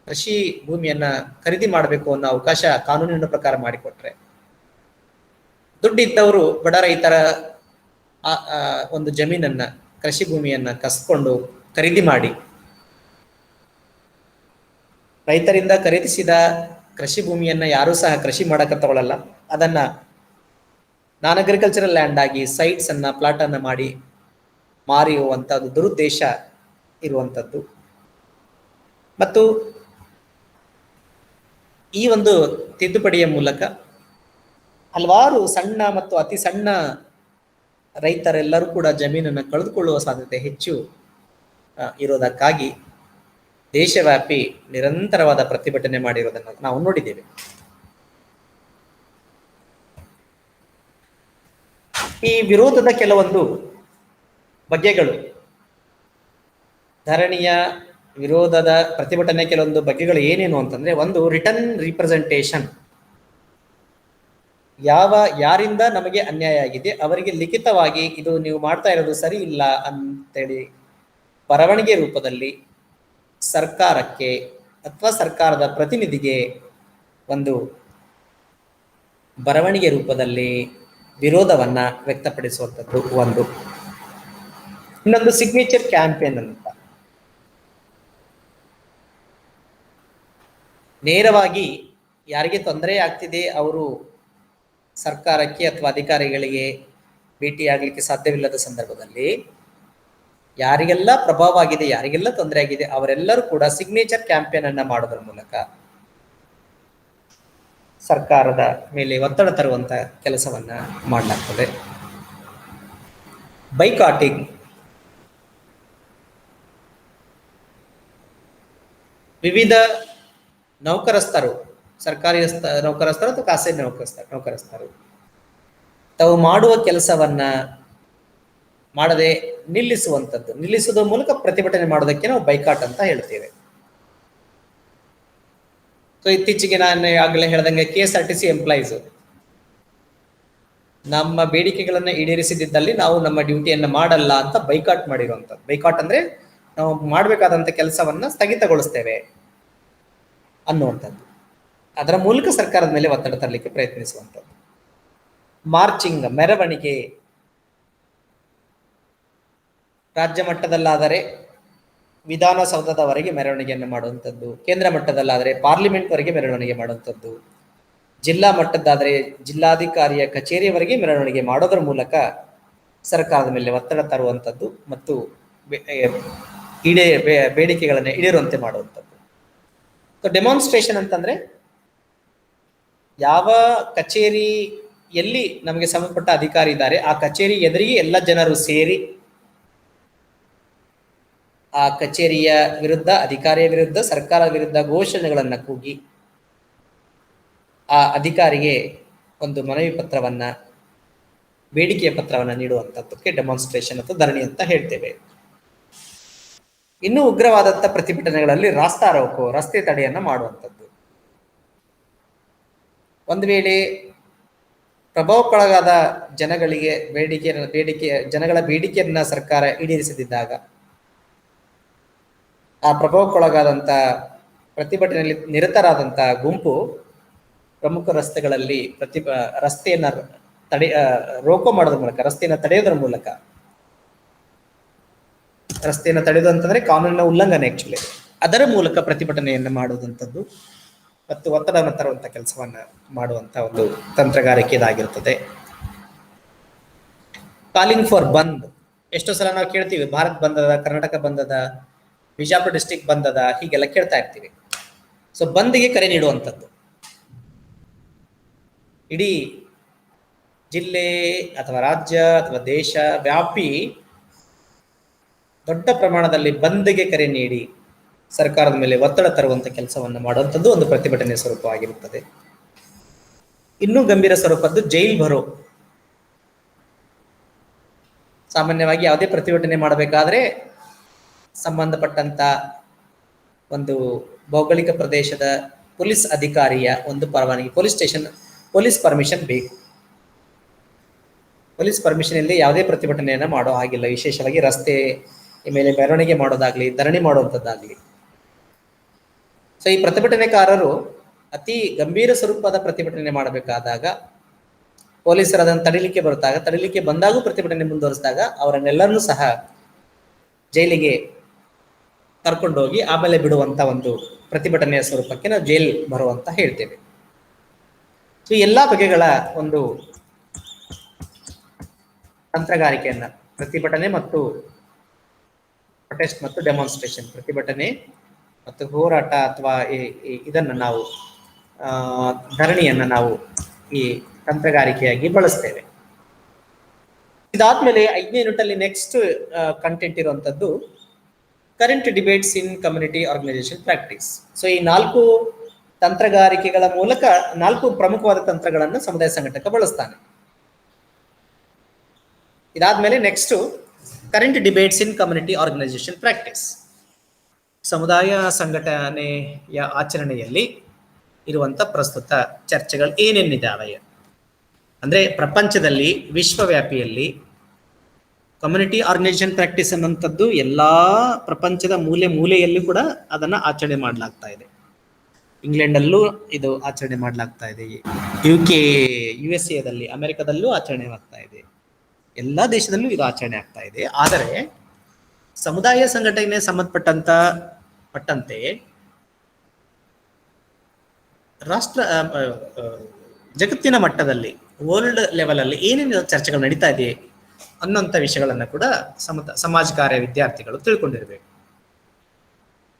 ಕೃಷಿ ಭೂಮಿಯನ್ನ ಖರೀದಿ ಮಾಡಬೇಕು ಅನ್ನೋ ಅವಕಾಶ ಕಾನೂನಿನ ಪ್ರಕಾರ ಮಾಡಿಕೊಟ್ರೆ, ದುಡ್ಡಿದ್ದವರು ಬಡ ರೈತರ ಒಂದು ಜಮೀನನ್ನ, ಕೃಷಿ ಭೂಮಿಯನ್ನ ಕಸ್ಕೊಂಡು ಖರೀದಿ ಮಾಡಿ, ರೈತರಿಂದ ಖರೀದಿಸಿದ ಕೃಷಿ ಭೂಮಿಯನ್ನ ಯಾರೂ ಸಹ ಕೃಷಿ ಮಾಡಕ್ಕೆ ತಗೊಳ್ಳಲ್ಲ, ಅದನ್ನ ನಾನ್ ಅಗ್ರಿಕಲ್ಚರಲ್ ಲ್ಯಾಂಡ್ ಆಗಿ ಸೈಟ್ಸ್ ಅನ್ನ, ಪ್ಲಾಟ್ ಅನ್ನ ಮಾಡಿ ಮಾರಿಯುವಂಥದ್ದು ದುರುದ್ದೇಶ ಇರುವಂಥದ್ದು. ಮತ್ತು ಈ ಒಂದು ತಿದ್ದುಪಡಿಯ ಮೂಲಕ ಹಲವಾರು ಸಣ್ಣ ಮತ್ತು ಅತಿ ಸಣ್ಣ ರೈತರೆಲ್ಲರೂ ಕೂಡ ಜಮೀನನ್ನು ಕಳೆದುಕೊಳ್ಳುವ ಸಾಧ್ಯತೆ ಹೆಚ್ಚು ಇರೋದಕ್ಕಾಗಿ ದೇಶವ್ಯಾಪಿ ನಿರಂತರವಾದ ಪ್ರತಿಭಟನೆ ಮಾಡಿರೋದನ್ನು ನಾವು ನೋಡಿದ್ದೇವೆ. ಈ ವಿರೋಧದ ಕೆಲವೊಂದು ಬಗೆಗಳು, ಧರಣಿಯ ವಿರೋಧದ ಪ್ರತಿಭಟನೆ ಕೆಲವೊಂದು ಬಗೆಗಳು ಏನೇನು ಅಂತಂದ್ರೆ, ಒಂದು ರಿಟರ್ನ್ ರಿಪ್ರೆಸೆಂಟೇಷನ್. ಯಾರಿಂದ ನಮಗೆ ಅನ್ಯಾಯ ಆಗಿದೆ ಅವರಿಗೆ ಲಿಖಿತವಾಗಿ ಇದು ನೀವು ಮಾಡ್ತಾ ಇರೋದು ಸರಿ ಇಲ್ಲ ಅಂತೇಳಿ ಬರವಣಿಗೆ ರೂಪದಲ್ಲಿ ಸರ್ಕಾರಕ್ಕೆ ಅಥವಾ ಸರ್ಕಾರದ ಪ್ರತಿನಿಧಿಗೆ ಒಂದು ಬರವಣಿಗೆ ರೂಪದಲ್ಲಿ ವಿರೋಧವನ್ನ ವ್ಯಕ್ತಪಡಿಸುವಂಥದ್ದು ಒಂದು. ಇನ್ನೊಂದು ಸಿಗ್ನೇಚರ್ ಕ್ಯಾಂಪೇನ್ ಅಂತ, ನೇರವಾಗಿ ಯಾರಿಗೆ ತೊಂದರೆ ಆಗ್ತಿದೆ ಅವರು ಸರ್ಕಾರಕ್ಕೆ ಅಥವಾ ಅಧಿಕಾರಿಗಳಿಗೆ ಭೇಟಿಯಾಗಲಿಕ್ಕೆ ಸಾಧ್ಯವಿಲ್ಲದ ಸಂದರ್ಭದಲ್ಲಿ ಯಾರಿಗೆಲ್ಲ ಪ್ರಭಾವ ಆಗಿದೆ, ಯಾರಿಗೆಲ್ಲ ತೊಂದರೆ ಆಗಿದೆ ಅವರೆಲ್ಲರೂ ಕೂಡ ಸಿಗ್ನೇಚರ್ ಕ್ಯಾಂಪೇನ್ ಅನ್ನ ಮಾಡೋದ್ರ ಮೂಲಕ ಸರ್ಕಾರದ ಮೇಲೆ ಒತ್ತಡ ತರುವಂತ ಕೆಲಸವನ್ನ ಮಾಡಲಾಗ್ತದೆ. ಬೈಕಾಟಿಂಗ್, ವಿವಿಧ ನೌಕರಸ್ಥರು, ಸರ್ಕಾರಿ ನೌಕರಸ್ಥರು ಅಥವಾ ಖಾಸಗಿ ನೌಕರಸ್ಥರು ತಾವು ಮಾಡುವ ಕೆಲಸವನ್ನ ಮಾಡದೆ ನಿಲ್ಲಿಸುವುದರ ಮೂಲಕ ಪ್ರತಿಭಟನೆ ಮಾಡೋದಕ್ಕೆ ನಾವು ಬೈಕಾಟ್ ಅಂತ ಹೇಳ್ತೇವೆ. ಸೊ ಇತ್ತೀಚೆಗೆ ನಾನು ಆಗಲೇ ಹೇಳ್ದಂಗೆ KSRTC ಎಂಪ್ಲಾಯೀಸ್ ನಮ್ಮ ಬೇಡಿಕೆಗಳನ್ನು ಈಡೇರಿಸಿದ್ದಲ್ಲಿ ನಾವು ನಮ್ಮ ಡ್ಯೂಟಿಯನ್ನ ಮಾಡಲ್ಲ ಅಂತ ಬೈಕಾಟ್ ಮಾಡಿರುವಂಥದ್ದು. ಬೈಕಾಟ್ ಅಂದ್ರೆ ನಾವು ಮಾಡಬೇಕಾದಂತ ಕೆಲಸವನ್ನ ಸ್ಥಗಿತಗೊಳಿಸ್ತೇವೆ ಅನ್ನುವಂಥದ್ದು. ಅದರ ಮೂಲಕ ಸರ್ಕಾರದ ಮೇಲೆ ಒತ್ತಡ ತರಲಿಕ್ಕೆ ಪ್ರಯತ್ನಿಸುವಂಥದ್ದು. ಮಾರ್ಚಿಂಗ್, ಮೆರವಣಿಗೆ, ರಾಜ್ಯ ಮಟ್ಟದಲ್ಲಾದರೆ ವಿಧಾನಸೌಧದವರೆಗೆ ಮೆರವಣಿಗೆಯನ್ನು ಮಾಡುವಂಥದ್ದು, ಕೇಂದ್ರ ಮಟ್ಟದಲ್ಲಾದರೆ ಪಾರ್ಲಿಮೆಂಟ್ ವರೆಗೆ ಮೆರವಣಿಗೆ ಮಾಡುವಂಥದ್ದು, ಜಿಲ್ಲಾ ಮಟ್ಟದ್ದಾದರೆ ಜಿಲ್ಲಾಧಿಕಾರಿಯ ಕಚೇರಿಯವರೆಗೆ ಮೆರವಣಿಗೆ ಮಾಡೋದ್ರ ಮೂಲಕ ಸರ್ಕಾರದ ಮೇಲೆ ಒತ್ತಡ ತರುವಂಥದ್ದು ಮತ್ತು ಬೇಡಿಕೆಗಳನ್ನು ಈಡೇರುವಂತೆ ಮಾಡುವಂಥದ್ದು. ಡೆಮಾನ್ಸ್ಟ್ರೇಷನ್ ಅಂತಂದ್ರೆ ಯಾವ ಕಚೇರಿಯಲ್ಲಿ ನಮಗೆ ಸಂಬಂಧಪಟ್ಟ ಅಧಿಕಾರಿ ಇದ್ದಾರೆ ಆ ಕಚೇರಿ ಎದುರಿಗೆ ಎಲ್ಲ ಜನರು ಸೇರಿ ಆ ಕಚೇರಿಯ ವಿರುದ್ಧ, ಅಧಿಕಾರಿಯ ವಿರುದ್ಧ, ಸರ್ಕಾರದ ವಿರುದ್ಧ ಘೋಷಣೆಗಳನ್ನ ಕೂಗಿ ಆ ಅಧಿಕಾರಿಗೆ ಒಂದು ಮನವಿ ಪತ್ರವನ್ನ, ಬೇಡಿಕೆಯ ಪತ್ರವನ್ನ ನೀಡುವಂಥದ್ದಕ್ಕೆ ಡೆಮಾನ್ಸ್ಟ್ರೇಷನ್ ಅಥವಾ ಧರಣಿ ಅಂತ ಹೇಳ್ತೇವೆ. ಇನ್ನೂ ಉಗ್ರವಾದಂಥ ಪ್ರತಿಭಟನೆಗಳಲ್ಲಿ ರಾಸ್ತಾ ರೋಕೋ, ರಸ್ತೆ ತಡೆಯನ್ನ ಮಾಡುವಂಥದ್ದು. ಒಂದು ವೇಳೆ ಪ್ರಭಾವಕ್ಕೊಳಗಾದ ಜನಗಳಿಗೆ ಬೇಡಿಕೆ ಜನಗಳ ಬೇಡಿಕೆಯನ್ನ ಸರ್ಕಾರ ಈಡೇರಿಸದಿದ್ದಾಗ, ಆ ಪ್ರಭಾವಕ್ಕೊಳಗಾದಂಥ ಪ್ರತಿಭಟನೆಯಲ್ಲಿ ನಿರತರಾದಂಥ ಗುಂಪು ಪ್ರಮುಖ ರಸ್ತೆಗಳಲ್ಲಿ ರಸ್ತೆಯನ್ನ ರೋಕೋ ಮಾಡೋದ್ರ ಮೂಲಕ, ರಸ್ತೆಯನ್ನು ತಡೆಯೋದ್ರ ಮೂಲಕ, ರಸ್ತೆಯನ್ನು ತಡೆಯೋದು ಅಂತಂದ್ರೆ ಕಾನೂನಿನ ಉಲ್ಲಂಘನೆ ಆಕ್ಚುಲಿ, ಅದರ ಮೂಲಕ ಪ್ರತಿಭಟನೆಯನ್ನು ಮಾಡುವಂಥದ್ದು ಮತ್ತು ಒತ್ತಡವನ್ನು ತರುವಂಥ ಕೆಲಸವನ್ನ ಮಾಡುವಂಥ ಒಂದು ತಂತ್ರಗಾರಿಕೆ ಇದಾಗಿರ್ತದೆ. ಕಾಲಿಂಗ್ ಫಾರ್ ಬಂದ್, ಎಷ್ಟೋ ಸಲ ನಾವು ಕೇಳ್ತೀವಿ, ಭಾರತ್ ಬಂದದ, ಕರ್ನಾಟಕ ಬಂದದ, ಬಿಜಾಪುರ ಡಿಸ್ಟಿಕ್ ಬಂದದ, ಹೀಗೆಲ್ಲ ಕೇಳ್ತಾ ಇರ್ತೀವಿ. ಸೊ ಬಂದ್ಗೆ ಕರೆ ನೀಡುವಂಥದ್ದು, ಇಡೀ ಜಿಲ್ಲೆ ಅಥವಾ ರಾಜ್ಯ ಅಥವಾ ದೇಶ ವ್ಯಾಪಿ ದೊಡ್ಡ ಪ್ರಮಾಣದಲ್ಲಿ ಬಂದ್ಗೆ ಕರೆ ನೀಡಿ ಸರ್ಕಾರದ ಮೇಲೆ ಒತ್ತಡ ತರುವಂತ ಕೆಲಸವನ್ನು ಮಾಡುವಂಥದ್ದು ಒಂದು ಪ್ರತಿಭಟನೆ ಸ್ವರೂಪವಾಗಿರುತ್ತದೆ. ಇನ್ನೂ ಗಂಭೀರ ಸ್ವರೂಪದ್ದು ಜೈಲ್ ಭರೋ. ಸಾಮಾನ್ಯವಾಗಿ ಯಾವುದೇ ಪ್ರತಿಭಟನೆ ಮಾಡಬೇಕಾದ್ರೆ ಸಂಬಂಧಪಟ್ಟಂತ ಒಂದು ಭೌಗೋಳಿಕ ಪ್ರದೇಶದ ಪೊಲೀಸ್ ಅಧಿಕಾರಿಯ ಒಂದು ಪರವಾನಗಿ, ಪೊಲೀಸ್ ಪರ್ಮಿಷನ್ ಬೇಕು. ಪೊಲೀಸ್ ಪರ್ಮಿಷನ್ ಇಲ್ಲದೆ ಯಾವುದೇ ಪ್ರತಿಭಟನೆಯನ್ನ ಮಾಡೋ ಹಾಗಿಲ್ಲ. ವಿಶೇಷವಾಗಿ ರಸ್ತೆ ಮೇಲೆ ಮೆರವಣಿಗೆ ಮಾಡೋದಾಗ್ಲಿ, ಧರಣಿ ಮಾಡುವಂಥದ್ದಾಗ್ಲಿ. ಸೊ ಈ ಪ್ರತಿಭಟನೆಕಾರರು ಅತಿ ಗಂಭೀರ ಸ್ವರೂಪದ ಪ್ರತಿಭಟನೆ ಮಾಡಬೇಕಾದಾಗ, ಪೊಲೀಸರು ಅದನ್ನು ತಡಿಲಿಕ್ಕೆ ಬಂದಾಗೂ ಪ್ರತಿಭಟನೆ ಮುಂದುವರಿಸಿದಾಗ ಅವರನ್ನೆಲ್ಲರನ್ನೂ ಸಹ ಜೈಲಿಗೆ ಕರ್ಕೊಂಡೋಗಿ ಆಮೇಲೆ ಬಿಡುವಂತ ಒಂದು ಪ್ರತಿಭಟನೆಯ ಸ್ವರೂಪಕ್ಕೆ ನಾವು ಜೈಲ್ ಬರುವಂತ ಹೇಳ್ತೇವೆ. ಸೊ ಎಲ್ಲಾ ಬಗೆಗಳ ಒಂದು ತಂತ್ರಗಾರಿಕೆಯನ್ನ, ಪ್ರತಿಭಟನೆ ಮತ್ತು ಪ್ರೊಟೆಸ್ಟ್ ಮತ್ತು ಡೆಮಾನ್ಸ್ಟ್ರೇಷನ್, ಪ್ರತಿಭಟನೆ ಮತ್ತು ಹೋರಾಟ ಅಥವಾ ಇದನ್ನ ನಾವು ಧರಣಿಯನ್ನ ನಾವು ಈ ತಂತ್ರಗಾರಿಕೆಯಾಗಿ ಬಳಸ್ತೇವೆ. ಇದಾದ್ಮೇಲೆ 5ನೇ ಯೂನಿಟಲ್ಲಿ ನೆಕ್ಸ್ಟ್ ಕಂಟೆಂಟ್ ಇರುವಂತದ್ದು current debates in community organisation practice. So ಈ 4 ತಂತ್ರಗಾರಿಕೆಗಳ ಮೂಲಕ 4 ಪ್ರಮುಖವಾದ ತಂತ್ರಗಳನ್ನು ಸಮುದಾಯ ಸಂಘಟಕ ಬಳಸ್ತಾನೆ. ಇದಾದ್ಮೇಲೆ next current debates in community organisation practice, ಸಮುದಾಯ ಸಂಘಟನೆಯ ಆಚರಣೆಯಲ್ಲಿ ಇರುವಂತ ಪ್ರಸ್ತುತ ಚರ್ಚೆಗಳು ಏನೇನಿದ್ದಾವೆ ಅಂದ್ರೆ, ಪ್ರಪಂಚದಲ್ಲಿ ವಿಶ್ವವ್ಯಾಪಿಯಲ್ಲಿ ಕಮ್ಯುನಿಟಿ ಆರ್ಗನೈಸೇಷನ್ ಪ್ರಾಕ್ಟೀಸ್ ಅನ್ನುವಂಥದ್ದು ಎಲ್ಲಾ ಪ್ರಪಂಚದ ಮೂಲೆಯಲ್ಲಿ ಕೂಡ ಅದನ್ನ ಆಚರಣೆ ಮಾಡಲಾಗ್ತಾ ಇದೆ. ಇಂಗ್ಲೆಂಡ್ ಅಲ್ಲೂ ಇದು ಆಚರಣೆ ಮಾಡಲಾಗ್ತಾ ಇದೆ, USA ಅಮೆರಿಕದಲ್ಲೂ ಆಚರಣೆ ಆಗ್ತಾ ಇದೆ, ಎಲ್ಲಾ ದೇಶದಲ್ಲೂ ಇದು ಆಚರಣೆ ಆಗ್ತಾ ಇದೆ. ಆದರೆ ಸಮುದಾಯ ಸಂಘಟನೆ ಸಂಬಂಧಪಟ್ಟಂತೆ ಜಗತ್ತಿನ ಮಟ್ಟದಲ್ಲಿ, ವರ್ಲ್ಡ್ ಲೆವೆಲ್ ಅಲ್ಲಿ ಏನೇನು ಚರ್ಚೆಗಳು ನಡೀತಾ ಇದೆ ಅನ್ನೋಂಥ ವಿಷಯಗಳನ್ನ ಕೂಡ ಸಮಾಜ ಕಾರ್ಯ ವಿದ್ಯಾರ್ಥಿಗಳು ತಿಳ್ಕೊಂಡಿರ್ಬೇಕು.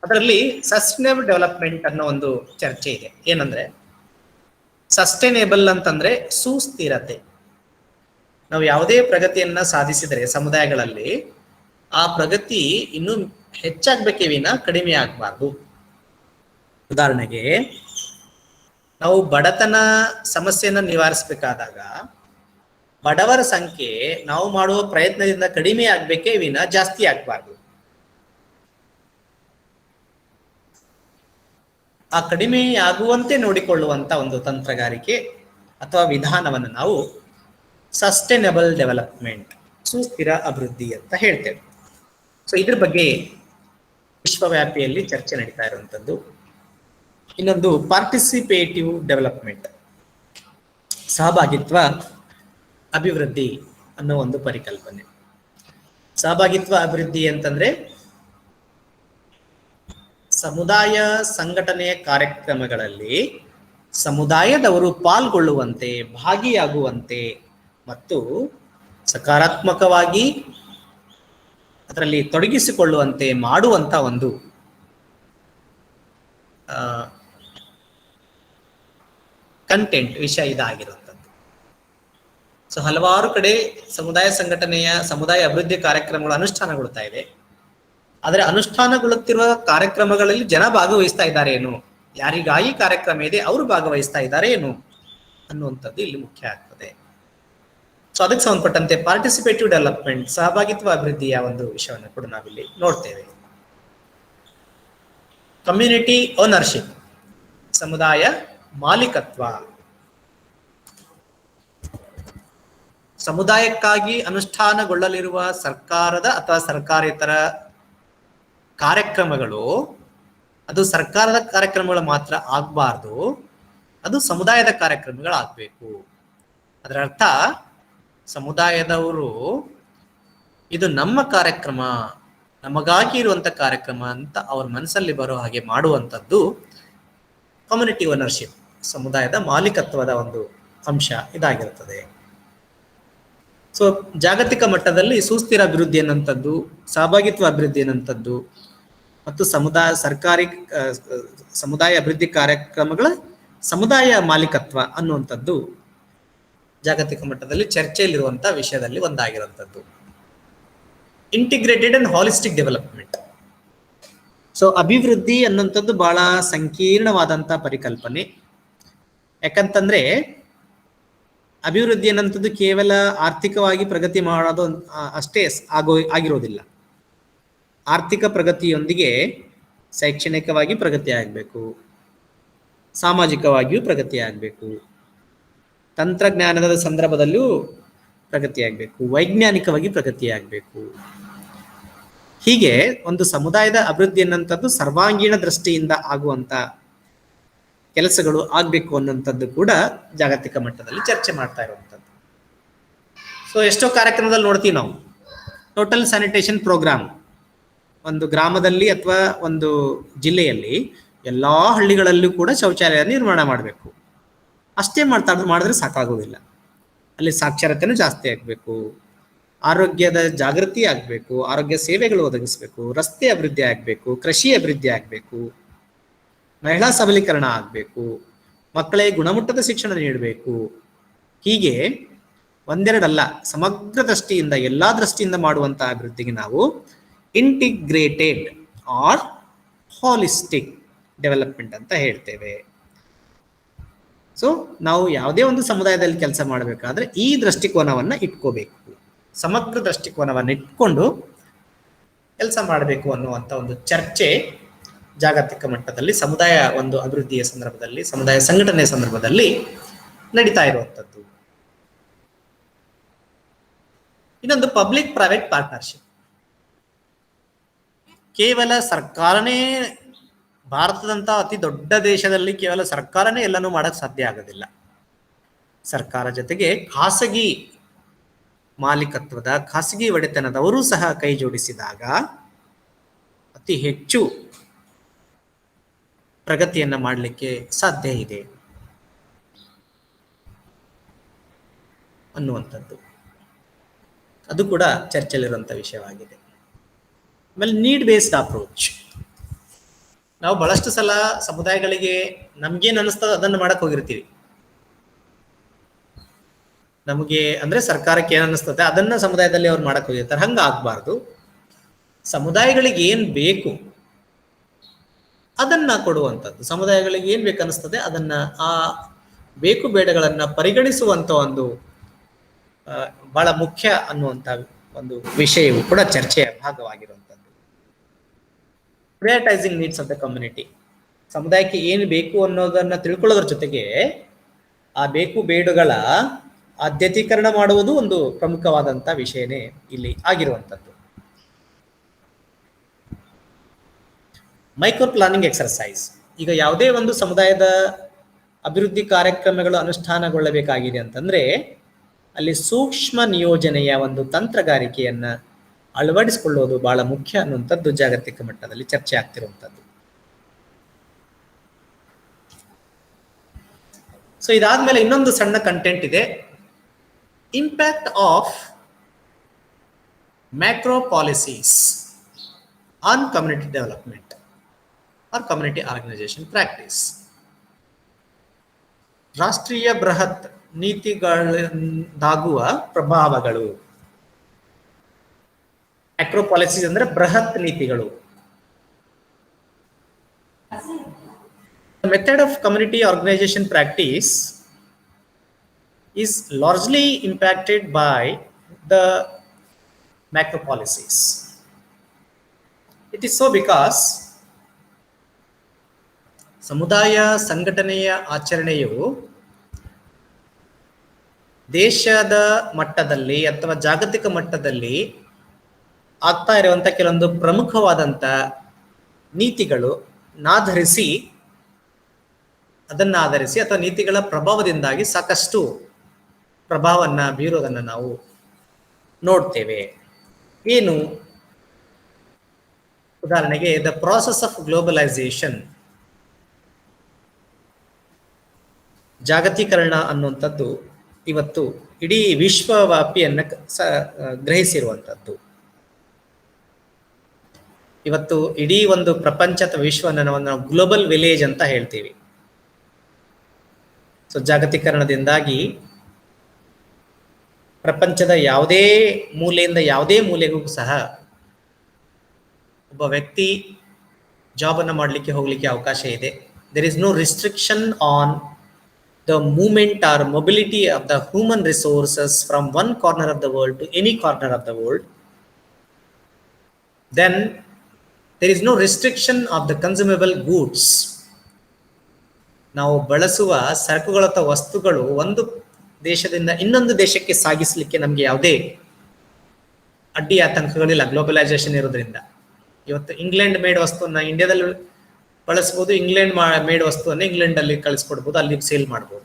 ಅದರಲ್ಲಿ ಸಸ್ಟೈನೇಬಲ್ ಡೆವಲಪ್ಮೆಂಟ್ ಅನ್ನೋ ಒಂದು ಚರ್ಚೆ ಇದೆ. ಏನಂದ್ರೆ, ಸಸ್ಟೈನೇಬಲ್ ಅಂತಂದ್ರೆ ಸುಸ್ಥಿರತೆ. ನಾವು ಯಾವುದೇ ಪ್ರಗತಿಯನ್ನ ಸಾಧಿಸಿದರೆ ಸಮುದಾಯಗಳಲ್ಲಿ ಆ ಪ್ರಗತಿ ಇನ್ನೂ ಹೆಚ್ಚಾಗ್ಬೇಕೇ ವಿನ ಕಡಿಮೆ ಆಗ್ಬಾರ್ದು. ಉದಾಹರಣೆಗೆ, ನಾವು ಬಡತನ ಸಮಸ್ಯೆಯನ್ನ ನಿವಾರಿಸಬೇಕಾದಾಗ ಬಡವರ ಸಂಖ್ಯೆ ನಾವು ಮಾಡುವ ಪ್ರಯತ್ನದಿಂದ ಕಡಿಮೆ ಆಗ್ಬೇಕೇ ವಿನ ಜಾಸ್ತಿ ಆಗ್ಬಾರ್ದು. ಆ ಕಡಿಮೆ ಆಗುವಂತೆ ನೋಡಿಕೊಳ್ಳುವಂತ ಒಂದು ತಂತ್ರಗಾರಿಕೆ ಅಥವಾ ವಿಧಾನವನ್ನು ನಾವು ಸಸ್ಟೈನಬಲ್ ಡೆವಲಪ್ಮೆಂಟ್, ಸುಸ್ಥಿರ ಅಭಿವೃದ್ಧಿ ಅಂತ ಹೇಳ್ತೇವೆ. ಸೊ ಇದ್ರ ಬಗ್ಗೆ ವಿಶ್ವವ್ಯಾಪಿಯಲ್ಲಿ ಚರ್ಚೆ ನಡೀತಾ ಇರುವಂತದ್ದು. ಇನ್ನೊಂದು ಪಾರ್ಟಿಸಿಪೇಟಿವ್ ಡೆವಲಪ್ಮೆಂಟ್, ಸಹಭಾಗಿತ್ವ ಅಭಿವೃದ್ಧಿ ಅನ್ನೋ ಒಂದು ಪರಿಕಲ್ಪನೆ. ಸಹಭಾಗಿತ್ವ ಅಭಿವೃದ್ಧಿ ಅಂತಂದ್ರೆ ಸಮುದಾಯ ಸಂಘಟನೆಯ ಕಾರ್ಯಕ್ರಮಗಳಲ್ಲಿ ಸಮುದಾಯದವರು ಪಾಲ್ಗೊಳ್ಳುವಂತೆ, ಭಾಗಿಯಾಗುವಂತೆ ಮತ್ತು ಸಕಾರಾತ್ಮಕವಾಗಿ ಅದರಲ್ಲಿ ತೊಡಗಿಸಿಕೊಳ್ಳುವಂತೆ ಮಾಡುವಂತ ಒಂದು ಕಂಟೆಂಟ್, ವಿಷಯ ಇದಾಗಿರುವಂಥದ್ದು. ಸೊ ಹಲವಾರು ಕಡೆ ಸಮುದಾಯ ಸಂಘಟನೆಯ ಸಮುದಾಯ ಅಭಿವೃದ್ಧಿ ಕಾರ್ಯಕ್ರಮಗಳು ಅನುಷ್ಠಾನಗೊಳ್ತಾ ಇದೆ. ಆದರೆ ಅನುಷ್ಠಾನಗೊಳ್ಳುತ್ತಿರುವ ಕಾರ್ಯಕ್ರಮಗಳಲ್ಲಿ ಜನ ಭಾಗವಹಿಸ್ತಾ ಇದ್ದಾರೆ ಏನು, ಯಾರಿಗಾಗಿ ಕಾರ್ಯಕ್ರಮ ಇದೆ ಅವರು ಭಾಗವಹಿಸ್ತಾ ಇದ್ದಾರೆ ಏನು ಅನ್ನುವಂಥದ್ದು ಇಲ್ಲಿ ಮುಖ್ಯ ಆಗ್ತದೆ. ಸೊ ಅದಕ್ಕೆ ಸಂಬಂಧಪಟ್ಟಂತೆ ಪಾರ್ಟಿಸಿಪೇಟಿವ್ ಡೆವಲಪ್ಮೆಂಟ್, ಸಹಭಾಗಿತ್ವ ಅಭಿವೃದ್ಧಿಯ ಒಂದು ವಿಷಯವನ್ನು ಕೂಡ ನಾವಿಲ್ಲಿ ನೋಡ್ತೇವೆ. ಕಮ್ಯುನಿಟಿ ಓನರ್ಶಿಪ್, ಸಮುದಾಯ ಮಾಲೀಕತ್ವ. ಸಮುದಾಯಕ್ಕಾಗಿ ಅನುಷ್ಠಾನಗೊಳ್ಳಲಿರುವ ಸರ್ಕಾರದ ಅಥವಾ ಸರ್ಕಾರೇತರ ಕಾರ್ಯಕ್ರಮಗಳು ಅದು ಸರ್ಕಾರದ ಕಾರ್ಯಕ್ರಮಗಳು ಮಾತ್ರ ಆಗಬಾರ್ದು, ಅದು ಸಮುದಾಯದ ಕಾರ್ಯಕ್ರಮಗಳಾಗಬೇಕು. ಅದರ ಅರ್ಥ ಸಮುದಾಯದವರು ಇದು ನಮ್ಮ ಕಾರ್ಯಕ್ರಮ, ನಮಗಾಗಿ ಇರುವಂತ ಕಾರ್ಯಕ್ರಮ ಅಂತ ಅವ್ರ ಮನಸ್ಸಲ್ಲಿ ಬರೋ ಹಾಗೆ ಮಾಡುವಂಥದ್ದು ಕಮ್ಯುನಿಟಿ ಓನರ್ಶಿಪ್, ಸಮುದಾಯದ ಮಾಲೀಕತ್ವದ ಒಂದು ಅಂಶ ಇದಾಗಿರುತ್ತದೆ. ಸೊ ಜಾಗತಿಕ ಮಟ್ಟದಲ್ಲಿ ಸುಸ್ಥಿರ ಅಭಿವೃದ್ಧಿ ಅನ್ನಂಥದ್ದು, ಸಹಭಾಗಿತ್ವ ಅಭಿವೃದ್ಧಿ ಅನ್ನಂಥದ್ದು ಮತ್ತು ಸಮುದಾಯ ಅಭಿವೃದ್ಧಿ ಕಾರ್ಯಕ್ರಮಗಳ ಸಮುದಾಯ ಮಾಲೀಕತ್ವ ಅನ್ನುವಂಥದ್ದು ಜಾಗತಿಕ ಮಟ್ಟದಲ್ಲಿ ಚರ್ಚೆಯಲ್ಲಿರುವಂತಹ ವಿಷಯದಲ್ಲಿ ಒಂದಾಗಿರುವಂಥದ್ದು. Integrated and holistic development. So ಅಭಿವೃದ್ಧಿ ಅನ್ನುವಂಥದ್ದು ಬಹಳ ಸಂಕೀರ್ಣವಾದಂತಹ ಪರಿಕಲ್ಪನೆ. ಯಾಕಂತಂದ್ರೆ ಅಭಿವೃದ್ಧಿ ಅನ್ನುವಂಥದ್ದು ಕೇವಲ ಆರ್ಥಿಕವಾಗಿ ಪ್ರಗತಿ ಮಾಡೋದು ಅಷ್ಟೇ ಆಗಿರೋದಿಲ್ಲ. ಆರ್ಥಿಕ ಪ್ರಗತಿಯೊಂದಿಗೆ ಶೈಕ್ಷಣಿಕವಾಗಿ ಪ್ರಗತಿ ಆಗಬೇಕು, ಸಾಮಾಜಿಕವಾಗಿಯೂ ಪ್ರಗತಿ ಆಗಬೇಕು, ತಂತ್ರಜ್ಞಾನದ ಸಂದರ್ಭದಲ್ಲೂ ಪ್ರಗತಿ ಆಗಬೇಕು, ವೈಜ್ಞಾನಿಕವಾಗಿ ಪ್ರಗತಿ ಆಗಬೇಕು. ಹೀಗೆ ಒಂದು ಸಮುದಾಯದ ಅಭಿವೃದ್ಧಿ ಅನ್ನುವಂಥದ್ದು ಸರ್ವಾಂಗೀಣ ದೃಷ್ಟಿಯಿಂದ ಆಗುವಂತ ಕೆಲಸಗಳು ಆಗ್ಬೇಕು ಅನ್ನುವಂಥದ್ದು ಕೂಡ ಜಾಗತಿಕ ಮಟ್ಟದಲ್ಲಿ ಚರ್ಚೆ ಮಾಡ್ತಾ ಇರುವಂಥದ್ದು. ಸೊ ಎಷ್ಟೋ ಕಾರ್ಯಕ್ರಮದಲ್ಲಿ ನೋಡ್ತೀವಿ ನಾವು, ಟೋಟಲ್ ಸ್ಯಾನಿಟೇಷನ್ ಪ್ರೋಗ್ರಾಮ್. ಒಂದು ಗ್ರಾಮದಲ್ಲಿ ಅಥವಾ ಒಂದು ಜಿಲ್ಲೆಯಲ್ಲಿ ಎಲ್ಲಾ ಹಳ್ಳಿಗಳಲ್ಲೂ ಕೂಡ ಶೌಚಾಲಯ ನಿರ್ಮಾಣ ಮಾಡಬೇಕು. ಅಷ್ಟೇ ಮಾಡಿದ್ರೆ ಸಾಕಾಗೋದಿಲ್ಲ. ಅಲ್ಲಿ ಸಾಕ್ಷರತೆನೂ ಜಾಸ್ತಿ ಆಗಬೇಕು, ಆರೋಗ್ಯದ ಜಾಗೃತಿ ಆಗಬೇಕು, ಆರೋಗ್ಯ ಸೇವೆಗಳು ಒದಗಿಸ್ಬೇಕು, ರಸ್ತೆ ಅಭಿವೃದ್ಧಿ ಆಗಬೇಕು, ಕೃಷಿ ಅಭಿವೃದ್ಧಿ ಆಗಬೇಕು, ಮಹಿಳಾ ಸಬಲೀಕರಣ ಆಗಬೇಕು, ಮಕ್ಕಳಿಗೆ ಗುಣಮಟ್ಟದ ಶಿಕ್ಷಣ ನೀಡಬೇಕು. ಹೀಗೆ ಒಂದೆರಡಲ್ಲ, ಸಮಗ್ರ ದೃಷ್ಟಿಯಿಂದ ಎಲ್ಲಾ ದೃಷ್ಟಿಯಿಂದ ಮಾಡುವಂತಹ ಅಭಿವೃದ್ಧಿಗೆ ನಾವು ಇಂಟಿಗ್ರೇಟೆಡ್ ಆರ್ ಹಾಲಿಸ್ಟಿಕ್ ಡೆವಲಪ್ಮೆಂಟ್ ಅಂತ ಹೇಳ್ತೇವೆ. ಸೊ ನಾವು ಯಾವುದೇ ಒಂದು ಸಮುದಾಯದಲ್ಲಿ ಕೆಲಸ ಮಾಡಬೇಕಾದ್ರೆ ಈ ದೃಷ್ಟಿಕೋನವನ್ನ ಇಟ್ಕೋಬೇಕು, ಸಮಗ್ರ ದೃಷ್ಟಿಕೋನವನ್ನು ಇಟ್ಕೊಂಡು ಕೆಲಸ ಮಾಡಬೇಕು ಅನ್ನುವಂಥ ಒಂದು ಚರ್ಚೆ ಜಾಗತಿಕ ಮಟ್ಟದಲ್ಲಿ ಸಮುದಾಯ ಒಂದು ಅಭಿವೃದ್ಧಿಯ ಸಂದರ್ಭದಲ್ಲಿ, ಸಮುದಾಯ ಸಂಘಟನೆಯ ಸಂದರ್ಭದಲ್ಲಿ ನಡೀತಾ ಇರುವಂಥದ್ದು. ಇನ್ನೊಂದು ಪಬ್ಲಿಕ್ ಪ್ರೈವೇಟ್ ಪಾರ್ಟ್ನರ್ಶಿಪ್. ಕೇವಲ ಸರ್ಕಾರನೇ, ಭಾರತದಂತ ಅತಿ ದೊಡ್ಡ ದೇಶದಲ್ಲಿ ಕೇವಲ ಸರ್ಕಾರನೇ ಎಲ್ಲನೂ ಮಾಡಕ್ ಸಾಧ್ಯ ಆಗೋದಿಲ್ಲ. ಸರ್ಕಾರ ಜೊತೆಗೆ ಖಾಸಗಿ ಮಾಲೀಕತ್ವದ, ಖಾಸಗಿ ಒಡೆತನದವರು ಸಹ ಕೈ ಜೋಡಿಸಿದಾಗ ಅತಿ ಹೆಚ್ಚು ಪ್ರಗತಿಯನ್ನ ಮಾಡಲಿಕ್ಕೆ ಸಾಧ್ಯ ಇದೆ ಅನ್ನುವಂಥದ್ದು ಅದು ಕೂಡ ಚರ್ಚೆಯಲ್ಲಿರುವಂಥ ವಿಷಯವಾಗಿದೆ. ಆಮೇಲೆ ನೀಡ್ ಬೇಸ್ಡ್ ಅಪ್ರೋಚ್. ನಾವು ಬಹಳಷ್ಟು ಸಲ ಸಮುದಾಯಗಳಿಗೆ ನಮ್ಗೇನ್ ಅನಿಸ್ತದ ಅದನ್ನು ಮಾಡಕ್ ಹೋಗಿರ್ತೀವಿ. ನಮಗೆ ಅಂದ್ರೆ ಸರ್ಕಾರಕ್ಕೆ ಏನ್ ಅನಿಸ್ತದೆ ಅದನ್ನ ಸಮುದಾಯದಲ್ಲಿ ಅವ್ರು ಮಾಡಕ್ ಹೋಗಿರ್ತಾರೆ. ಹಂಗ ಆಗ್ಬಾರ್ದು. ಸಮುದಾಯಗಳಿಗೆ ಏನ್ ಬೇಕು ಅದನ್ನ ಕೊಡುವಂಥದ್ದು, ಸಮುದಾಯಗಳಿಗೆ ಏನ್ ಬೇಕು ಅನಿಸ್ತದೆ ಅದನ್ನ, ಆ ಬೇಕು ಬೇಡಗಳನ್ನ ಪರಿಗಣಿಸುವಂತ ಒಂದು ಬಹಳ ಮುಖ್ಯ ಅನ್ನುವಂತ ಒಂದು ವಿಷಯವು ಕೂಡ ಚರ್ಚೆಯ ಭಾಗವಾಗಿರುವಂಥದ್ದು. ಪ್ರಯಾರಿಟೈಸಿಂಗ್ ನೀಡ್ಸ್ ಆಫ್ ದ ಕಮ್ಯುನಿಟಿ. ಸಮುದಾಯಕ್ಕೆ ಏನು ಬೇಕು ಅನ್ನೋದನ್ನ ತಿಳ್ಕೊಳ್ಳೋದ್ರ ಜೊತೆಗೆ ಆ ಬೇಕು ಬೇಡುಗಳ ಆದ್ಯತೀಕರಣ ಮಾಡುವುದು ಒಂದು ಪ್ರಮುಖವಾದಂತ ವಿಷಯನೇ ಇಲ್ಲಿ ಆಗಿರುವಂಥದ್ದು. Micro planning exercise. ಈಗ ಯಾವುದೇ ಒಂದು ಸಮುದಾಯದ ಅಭಿವೃದ್ಧಿ ಕಾರ್ಯಕ್ರಮಗಳು ಅನುಷ್ಠಾನಗೊಳ್ಳಬೇಕಾಗಿದೆ ಅಂತಂದ್ರೆ ಅಲ್ಲಿ ಸೂಕ್ಷ್ಮ ನಿಯೋಜನೆಯ ಒಂದು ತಂತ್ರಗಾರಿಕೆಯನ್ನ ಅಳವಡಿಸಿಕೊಳ್ಳೋದು ಬಹಳ ಮುಖ್ಯ ಅನ್ನುವಂಥದ್ದು ಜಾಗತಿಕ ಮಟ್ಟದಲ್ಲಿ ಚರ್ಚೆ ಆಗ್ತಿರುವಂಥದ್ದು. ಸೊ ಇದಾದ್ಮೇಲೆ ಇನ್ನೊಂದು ಸಣ್ಣ ಕಂಟೆಂಟ್ ಇದೆ, impact of macro policies on community development or community organisation practice. ರಾಷ್ಟ್ರೀಯ ಬೃಹತ್ ನೀತಿಗಳಿಂದಾಗುವ ಪ್ರಭಾವಗಳು. ಮ್ಯಾಕ್ರೋ ಪಾಲಿಸೀಸ್ ಅಂದ್ರೆ ಬೃಹತ್ ನೀತಿಗಳು. The method of community organization practice is largely impacted by the macro policies. It is so because ಸಮುದಾಯ ಸಂಘಟನೆಯ ಆಚರಣೆಯು ದೇಶದ ಮಟ್ಟದಲ್ಲಿ ಅಥವಾ ಜಾಗತಿಕ ಮಟ್ಟದಲ್ಲಿ ಆಗ್ತಾ ಇರುವಂತ ಕೆಲವೊಂದು ಪ್ರಮುಖವಾದಂತ ನೀತಿಗಳು ಆಧರಿಸಿ ಅಥವಾ ನೀತಿಗಳ ಪ್ರಭಾವದಿಂದಾಗಿ ಸಾಕಷ್ಟು ಪ್ರಭಾವವನ್ನ ಬೀರೋದನ್ನ ನಾವು ನೋಡ್ತೇವೆ. ಏನು? ಉದಾಹರಣೆಗೆ ದ ಪ್ರಾಸೆಸ್ ಆಫ್ ಗ್ಲೋಬಲೈಸೇಷನ್, ಜಾಗತೀಕರಣ ಅನ್ನುವಂಥದ್ದು ಇವತ್ತು ಇಡೀ ವಿಶ್ವವ್ಯಾಪಿಯನ್ನ ಗ್ರಹಿಸಿರುವಂಥದ್ದು. ಇವತ್ತು ಇಡೀ ಒಂದು ಪ್ರಪಂಚ ಅಥವಾ ವಿಶ್ವವನ್ನು ನಾವು ಗ್ಲೋಬಲ್ ವಿಲೇಜ್ ಅಂತ ಹೇಳ್ತೀವಿ. ಸೊ ಜಾಗತೀಕರಣದಿಂದಾಗಿ ಪ್ರಪಂಚದ ಯಾವುದೇ ಮೂಲೆಯಿಂದ ಯಾವುದೇ ಮೂಲೆಗೂ ಸಹ ಒಬ್ಬ ವ್ಯಕ್ತಿ ಜಾಬ್ ಅನ್ನು ಮಾಡಲಿಕ್ಕೆ ಹೋಗ್ಲಿಕ್ಕೆ ಅವಕಾಶ ಇದೆ. There is no restriction on the movement or mobility of the human resources from one corner of the world to any corner of the world. Then there is no restriction of the consumable goods. ನಾವು ಬಳಸುವ ಸರಕುಗಳ ಅಥವಾ ವಸ್ತುಗಳು ಒಂದು ದೇಶದಿಂದ ಇನ್ನೊಂದು ದೇಶಕ್ಕೆ ಸಾಗಿಸಲಿಕ್ಕೆ ನಮಗೆ ಯಾವುದೇ ಅಡ್ಡಿ ಆತಂಕಗಳಿಲ್ಲ ಗ್ಲೋಬಲೈಸೇಷನ್ ಇರೋದ್ರಿಂದ. ಇವತ್ತು ಇಂಗ್ಲೆಂಡ್ ಮೇಡ್ ವಸ್ತುವನ್ನ ಇಂಡಿಯಾದಲ್ಲಿ ಬಳಸಬಹುದು, ಇಂಗ್ಲೆಂಡ್ ಮೇಡ್ ವಸ್ತುವನ್ನು ಇಂಗ್ಲೆಂಡ್ ಅಲ್ಲಿ ಕಳಿಸ್ಕೊಡ್ಬೋದು, ಅಲ್ಲಿ ಸೇಲ್ ಮಾಡಬಹುದು.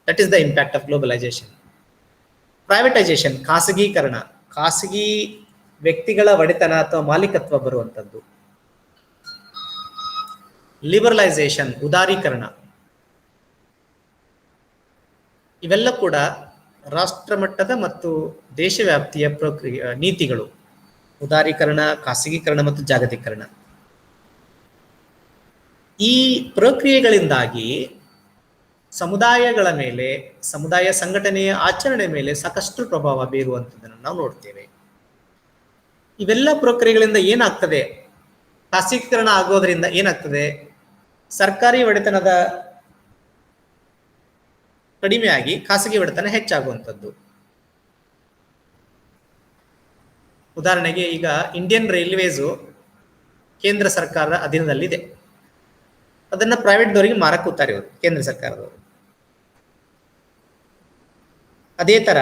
That is the impact of globalisation. Privatisation, ಖಾಸಗೀಕರಣ, ಖಾಸಗಿ ವ್ಯಕ್ತಿಗಳ ಒಡೆತನ ಅಥವಾ ಮಾಲೀಕತ್ವ ಬರುವಂಥದ್ದು. ಲಿಬರಲೈಸೇಷನ್, ಉದಾರೀಕರಣ, ಇವೆಲ್ಲ ಕೂಡ ರಾಷ್ಟ್ರ ಮಟ್ಟದ ಮತ್ತು ದೇಶವ್ಯಾಪ್ತಿಯ ನೀತಿಗಳು. ಉದಾರೀಕರಣ, ಖಾಸಗೀಕರಣ ಮತ್ತು ಜಾಗತೀಕರಣ. ಈ ಪ್ರಕ್ರಿಯೆಗಳಿಂದಾಗಿ ಸಮುದಾಯಗಳ ಮೇಲೆ, ಸಮುದಾಯ ಸಂಘಟನೆಯ ಆಚರಣೆ ಮೇಲೆ ಸಾಕಷ್ಟು ಪ್ರಭಾವ ಬೀರುವಂಥದ್ದನ್ನು ನಾವು ನೋಡ್ತೇವೆ. ಇವೆಲ್ಲ ಪ್ರಕ್ರಿಯೆಗಳಿಂದ ಏನಾಗ್ತದೆ? ಖಾಸಗೀಕರಣ ಆಗೋದ್ರಿಂದ ಏನಾಗ್ತದೆ? ಸರ್ಕಾರಿ ಒಡೆತನದ ಕಡಿಮೆಯಾಗಿ ಖಾಸಗಿ ಒಡೆತನ ಹೆಚ್ಚಾಗುವಂಥದ್ದು. ಉದಾಹರಣೆಗೆ ಈಗ ಇಂಡಿಯನ್ ರೈಲ್ವೇಸು ಕೇಂದ್ರ ಸರ್ಕಾರದ ಅಧೀನದಲ್ಲಿದೆ. ಅದನ್ನ ಪ್ರೈವೇಟ್ದವರಿಗೆ ಮಾರಕ್ಕೆ ಕೂತಾರೆ ಇವರು, ಕೇಂದ್ರ ಸರ್ಕಾರದವರು. ಅದೇ ತರ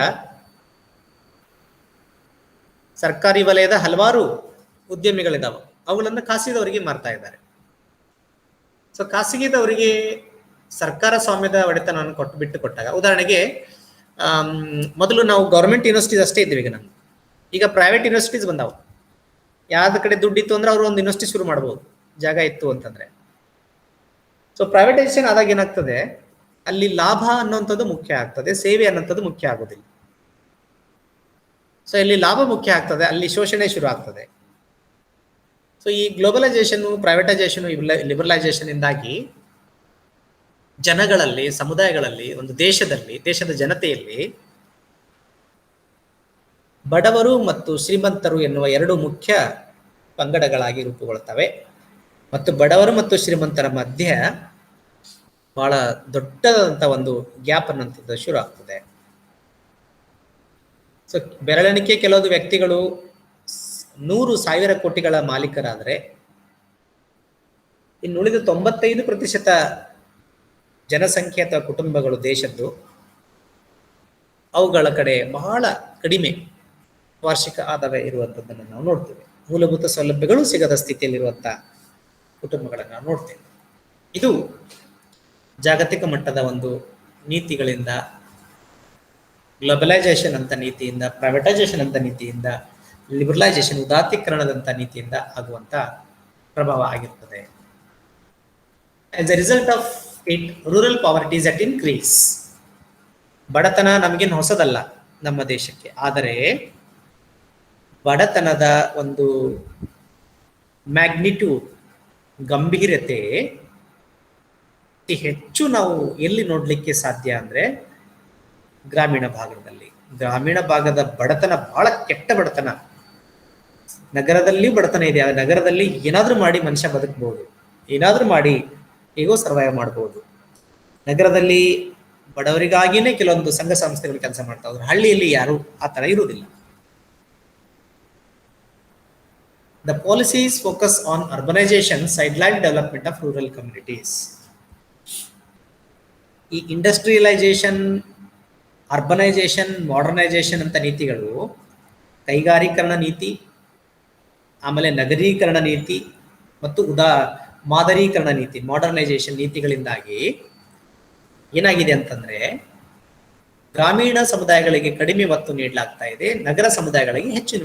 ಸರ್ಕಾರಿ ವಲಯದ ಹಲವಾರು ಉದ್ಯಮಿಗಳಿದಾವೆ, ಅವುಗಳನ್ನು ಖಾಸಗಿದವರಿಗೆ ಮಾರ್ತಾ ಇದ್ದಾರೆ. ಸೊ ಖಾಸಗಿದವರಿಗೆ ಸರ್ಕಾರ ಸ್ವಾಮ್ಯದ ಒಡೆತನವನ್ನು ಕೊಟ್ಟಾಗ, ಉದಾಹರಣೆಗೆ ಮೊದಲು ನಾವು ಗೌರ್ಮೆಂಟ್ ಯೂನಿವರ್ಸಿಟೀಸ್ ಅಷ್ಟೇ ಇದ್ದೀವಿ. ಈಗ ಪ್ರೈವೇಟ್ ಯೂನಿವರ್ಸಿಟೀಸ್ ಬಂದಾವ. ಯಾವ್ದ ಕಡೆ ದುಡ್ಡಿತ್ತು ಅಂದ್ರೆ ಅವರು ಒಂದು ಯೂನಿವರ್ಸಿಟಿ ಶುರು ಮಾಡ್ಬೋದು, ಜಾಗ ಇತ್ತು ಅಂತಂದ್ರೆ. ಸೊ ಪ್ರೈವೇಟೈಸೇಷನ್ ಆದಾಗ ಏನಾಗ್ತದೆ, ಅಲ್ಲಿ ಲಾಭ ಅನ್ನುವಂಥದ್ದು ಮುಖ್ಯ ಆಗ್ತದೆ, ಸೇವೆ ಅನ್ನೋಂಥದ್ದು ಮುಖ್ಯ ಆಗೋದಿಲ್ಲ. ಸೊ ಇಲ್ಲಿ ಲಾಭ ಮುಖ್ಯ ಆಗ್ತದೆ, ಅಲ್ಲಿ ಶೋಷಣೆ ಶುರು ಆಗ್ತದೆ. ಸೊ ಈ ಗ್ಲೋಬಲೈಸೇಷನ್, ಪ್ರೈವೇಟೈಸೇಷನ್, ಲಿಬರಲೈಸೇಷನ್ ಇಂದಾಗಿ ಜನಗಳಲ್ಲಿ, ಸಮುದಾಯಗಳಲ್ಲಿ, ಒಂದು ದೇಶದ ಜನತೆಯಲ್ಲಿ ಬಡವರು ಮತ್ತು ಶ್ರೀಮಂತರು ಎನ್ನುವ ಎರಡು ಮುಖ್ಯ ಪಂಗಡಗಳಾಗಿ ರೂಪುಗೊಳ್ಳುತ್ತವೆ. ಮತ್ತು ಬಡವರು ಮತ್ತು ಶ್ರೀಮಂತರ ಮಧ್ಯೆ ಬಹಳ ದೊಡ್ಡದಂತ ಒಂದು ಗ್ಯಾಪ್ ಅನ್ನೋಂಥದ್ದು ಶುರು ಆಗ್ತದೆ. ಸೊ ಬೆರಳೆಣಿಕೆ ಕೆಲವೊಂದು ವ್ಯಕ್ತಿಗಳು 100,000 ಕೋಟಿಗಳ ಮಾಲೀಕರಾದರೆ, ಇನ್ನುಳಿದ 95% ಜನಸಂಖ್ಯೆ ಅಥವಾ ಕುಟುಂಬಗಳು ದೇಶದ್ದು, ಅವುಗಳ ಕಡೆ ಬಹಳ ಕಡಿಮೆ ವಾರ್ಷಿಕ ಆದಾಯ ಇರುವಂಥದ್ದನ್ನು ನಾವು ನೋಡ್ತೇವೆ. ಮೂಲಭೂತ ಸೌಲಭ್ಯಗಳು ಸಿಗದ ಸ್ಥಿತಿಯಲ್ಲಿರುವಂತಹ ಕುಟುಂಬಗಳನ್ನು ನಾವು ನೋಡ್ತೇವೆ. ಇದು ಜಾಗತಿಕ ಮಟ್ಟದ ಒಂದು ನೀತಿಗಳಿಂದ, ಗ್ಲೋಬಲೈಸೇಷನ್ ಅಂತ ನೀತಿಯಿಂದ, ಪ್ರೈವೇಟೈಸೇಷನ್ ಅಂತ ನೀತಿಯಿಂದ, ಲಿಬರಲೈಸೇಷನ್, ಉದಾರೀಕರಣದಂತ ನೀತಿಯಿಂದ ಆಗುವಂತ ಪ್ರಭಾವ ಆಗಿರ್ತದೆ. As A result of it, rural poverty is at increase. ಬಡತನ ನಮಗೇನು ಹೊಸದಲ್ಲ ನಮ್ಮ ದೇಶಕ್ಕೆ, ಆದರೆ ಬಡತನದ ಒಂದು ಮ್ಯಾಗ್ನಿಟ್ಯೂಡ್, ಗಂಭೀರತೆ ಹೆಚ್ಚು ನಾವು ಎಲ್ಲಿ ನೋಡ್ಲಿಕ್ಕೆ ಸಾಧ್ಯ ಅಂದ್ರೆ ಗ್ರಾಮೀಣ ಭಾಗದಲ್ಲಿ. ಗ್ರಾಮೀಣ ಭಾಗದ ಬಡತನ ಬಹಳ ಕೆಟ್ಟ ಬಡತನ. ನಗರದಲ್ಲಿ ಬಡತನ ಇದೆ, ನಗರದಲ್ಲಿ ಏನಾದ್ರೂ ಮಾಡಿ ಮನುಷ್ಯ ಬದುಕಬಹುದು, ಏನಾದ್ರೂ ಮಾಡಿ ಹೇಗೋ ಸರ್ವೈವ್ ಮಾಡಬಹುದು. ನಗರದಲ್ಲಿ ಬಡವರಿಗಾಗಿನೇ ಕೆಲವೊಂದು ಸಂಘ ಸಂಸ್ಥೆಗಳು ಕೆಲಸ ಮಾಡ್ತಾ ಇದ್ರು, ಹಳ್ಳಿಯಲ್ಲಿ ಯಾರು ಆ ತರ ಇರುವುದಿಲ್ಲ. The policies focus on urbanization, sideline development of rural communities. ಈ ಇಂಡಸ್ಟ್ರಿಯಲೈಸೇಷನ್ ಅರ್ಬನೈಸೇಷನ್, ಮಾಡರ್ನೈಸೇಷನ್ ಅಂತ ನೀತಿಗಳು, ಕೈಗಾರೀಕರಣ ನೀತಿ, ಆಮೇಲೆ ನಗರೀಕರಣ ನೀತಿ ಮತ್ತು ಮಾದರೀಕರಣ ನೀತಿ, ಮಾಡರ್ನೈಸೇಷನ್ ನೀತಿಗಳಿಂದಾಗಿ ಏನಾಗಿದೆ ಅಂತಂದ್ರೆ ಗ್ರಾಮೀಣ ಸಮುದಾಯಗಳಿಗೆ ಕಡಿಮೆ ಒತ್ತು ನೀಡಲಾಗ್ತಾ ಇದೆ, ನಗರ ಸಮುದಾಯಗಳಿಗೆ ಹೆಚ್ಚಿನ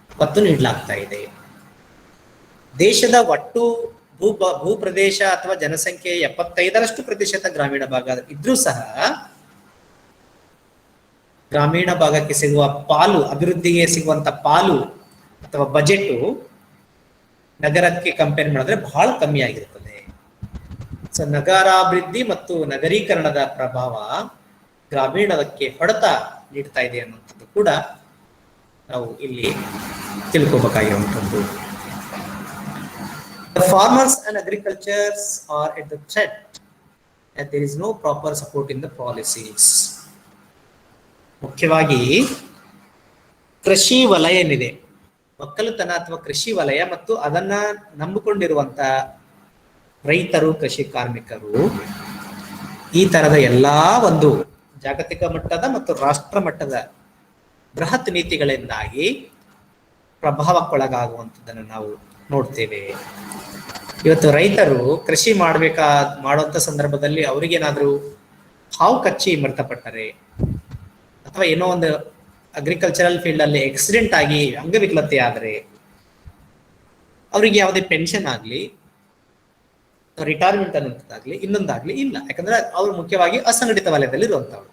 ಒತ್ತು ನೀಡಲಾಗ್ತಾ ಇದೆ. ದೇಶದ ಒಟ್ಟು ಭೂಪ್ರದೇಶ ಅಥವಾ ಜನಸಂಖ್ಯೆ 75% ಗ್ರಾಮೀಣ ಭಾಗ ಇದ್ರೂ ಸಹ ಗ್ರಾಮೀಣ ಭಾಗಕ್ಕೆ ಸಿಗುವ ಪಾಲು, ಅಭಿವೃದ್ಧಿಗೆ ಸಿಗುವಂತ ಪಾಲು ಅಥವಾ ಬಜೆಟ್ ನಗರಕ್ಕೆ ಕಂಪೇರ್ ಮಾಡಿದ್ರೆ ಬಹಳ ಕಮ್ಮಿ ಆಗಿರುತ್ತದೆ. ಸೊ ನಗರಾಭಿವೃದ್ಧಿ ಮತ್ತು ನಗರೀಕರಣದ ಪ್ರಭಾವ ಗ್ರಾಮೀಣಕ್ಕೆ ಹೊಡೆತ ನೀಡ್ತಾ ಇದೆ ಅನ್ನುವಂಥದ್ದು ಕೂಡ ನಾವು ಇಲ್ಲಿ ತಿಳ್ಕೋಬೇಕಾಗಿರುವಂಥದ್ದು. The farmers and agricultures are at the threat and there is no proper support in the policies. ಮುಖ್ಯವಾಗಿ ಕೃಷಿ ವಲಯ ಏನಿದೆ, ಒಕ್ಕಲುತನ ಅಥವಾ ಕೃಷಿ ವಲಯ ಮತ್ತು ಅದನ್ನ ನಂಬಿಕೊಂಡಿರುವಂತ ರೈತರು, ಕೃಷಿ ಕಾರ್ಮಿಕರು, ಈ ತರದ ಎಲ್ಲಾ ಒಂದು ಜಾಗತಿಕ ಮಟ್ಟದ ಮತ್ತು ರಾಷ್ಟ್ರ ಮಟ್ಟದ ಬೃಹತ್ ನೀತಿಗಳಿಂದಾಗಿ ಪ್ರಭಾವಕ್ಕೊಳಗಾಗುವಂಥದ್ದನ್ನು ನಾವು ನೋಡ್ತೇವೆ. ಇವತ್ತು ರೈತರು ಕೃಷಿ ಮಾಡುವಂತ ಸಂದರ್ಭದಲ್ಲಿ ಅವರಿಗೇನಾದ್ರೂ ಹಾವು ಕಚ್ಚಿ ಮೃತಪಟ್ಟರೆ ಅಥವಾ ಏನೋ ಒಂದು ಅಗ್ರಿಕಲ್ಚರಲ್ ಫೀಲ್ಡ್ ಅಲ್ಲಿ ಆಕ್ಸಿಡೆಂಟ್ ಆಗಿ ಅಂಗವಿಕಲತೆ ಆದರೆ ಅವರಿಗೆ ಯಾವುದೇ ಪೆನ್ಷನ್ ಆಗ್ಲಿ, ರಿಟೈರ್ಮೆಂಟ್ ಅನ್ನುವಂಥದ್ದಾಗ್ಲಿ, ಇನ್ನೊಂದಾಗ್ಲಿ ಇಲ್ಲ. ಯಾಕಂದ್ರೆ ಅವರು ಮುಖ್ಯವಾಗಿ ಅಸಂಘಟಿತ ವಲಯದಲ್ಲಿ ಇರುವಂತವ್ರು.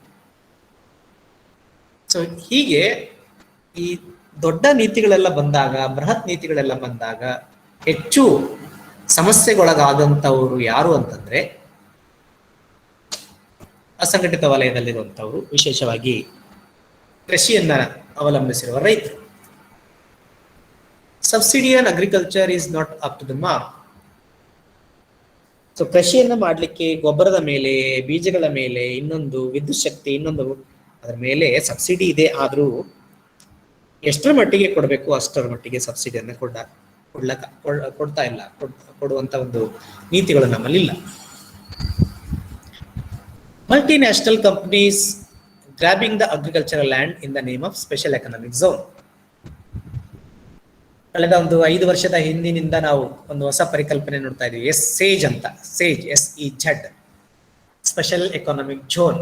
ಸೊ ಹೀಗೆ ಈ ದೊಡ್ಡ ನೀತಿಗಳೆಲ್ಲ ಬಂದಾಗ, ಬೃಹತ್ ನೀತಿಗಳೆಲ್ಲ ಬಂದಾಗ ಹೆಚ್ಚು ಸಮಸ್ಯೆಗೊಳಗಾದಂಥವ್ರು ಯಾರು ಅಂತಂದ್ರೆ ಅಸಂಘಟಿತ ವಲಯದಲ್ಲಿರುವಂಥವ್ರು, ವಿಶೇಷವಾಗಿ ಕೃಷಿಯನ್ನ ಅವಲಂಬಿಸಿರುವ ರೈತರು. Subsidy on agriculture is not up to the mark. So ಕೃಷಿಯನ್ನ ಮಾಡ್ಲಿಕ್ಕೆ ಗೊಬ್ಬರದ ಮೇಲೆ, ಬೀಜಗಳ ಮೇಲೆ, ಇನ್ನೊಂದು ವಿದ್ಯುತ್ ಶಕ್ತಿ, ಇನ್ನೊಂದು ಅದರ ಮೇಲೆ ಸಬ್ಸಿಡಿ ಇದೆ. ಆದ್ರೂ ಎಷ್ಟರ ಮಟ್ಟಿಗೆ ಕೊಡಬೇಕು ಅಷ್ಟರ ಮಟ್ಟಿಗೆ ಸಬ್ಸಿಡಿಯನ್ನ ಕೊಡ್ತಾ ಇಲ್ಲ, ಕೊಡುವಂತ ಒಂದು ನೀತಿಗಳು ನಮ್ಮಲ್ಲಿ ಇಲ್ಲ. Multinational companies grabbing the agricultural land in the name of special economic zone. ಕಳೆದ ಒಂದು 5 ವರ್ಷದ ಹಿಂದಿನಿಂದ ನಾವು ಒಂದು ಹೊಸ ಪರಿಕಲ್ಪನೆ ನೋಡ್ತಾ ಇದೀವಿ. ಸೇಜ್ ಅಂತ, ಸೇಜ್, SEZ, special economic zone.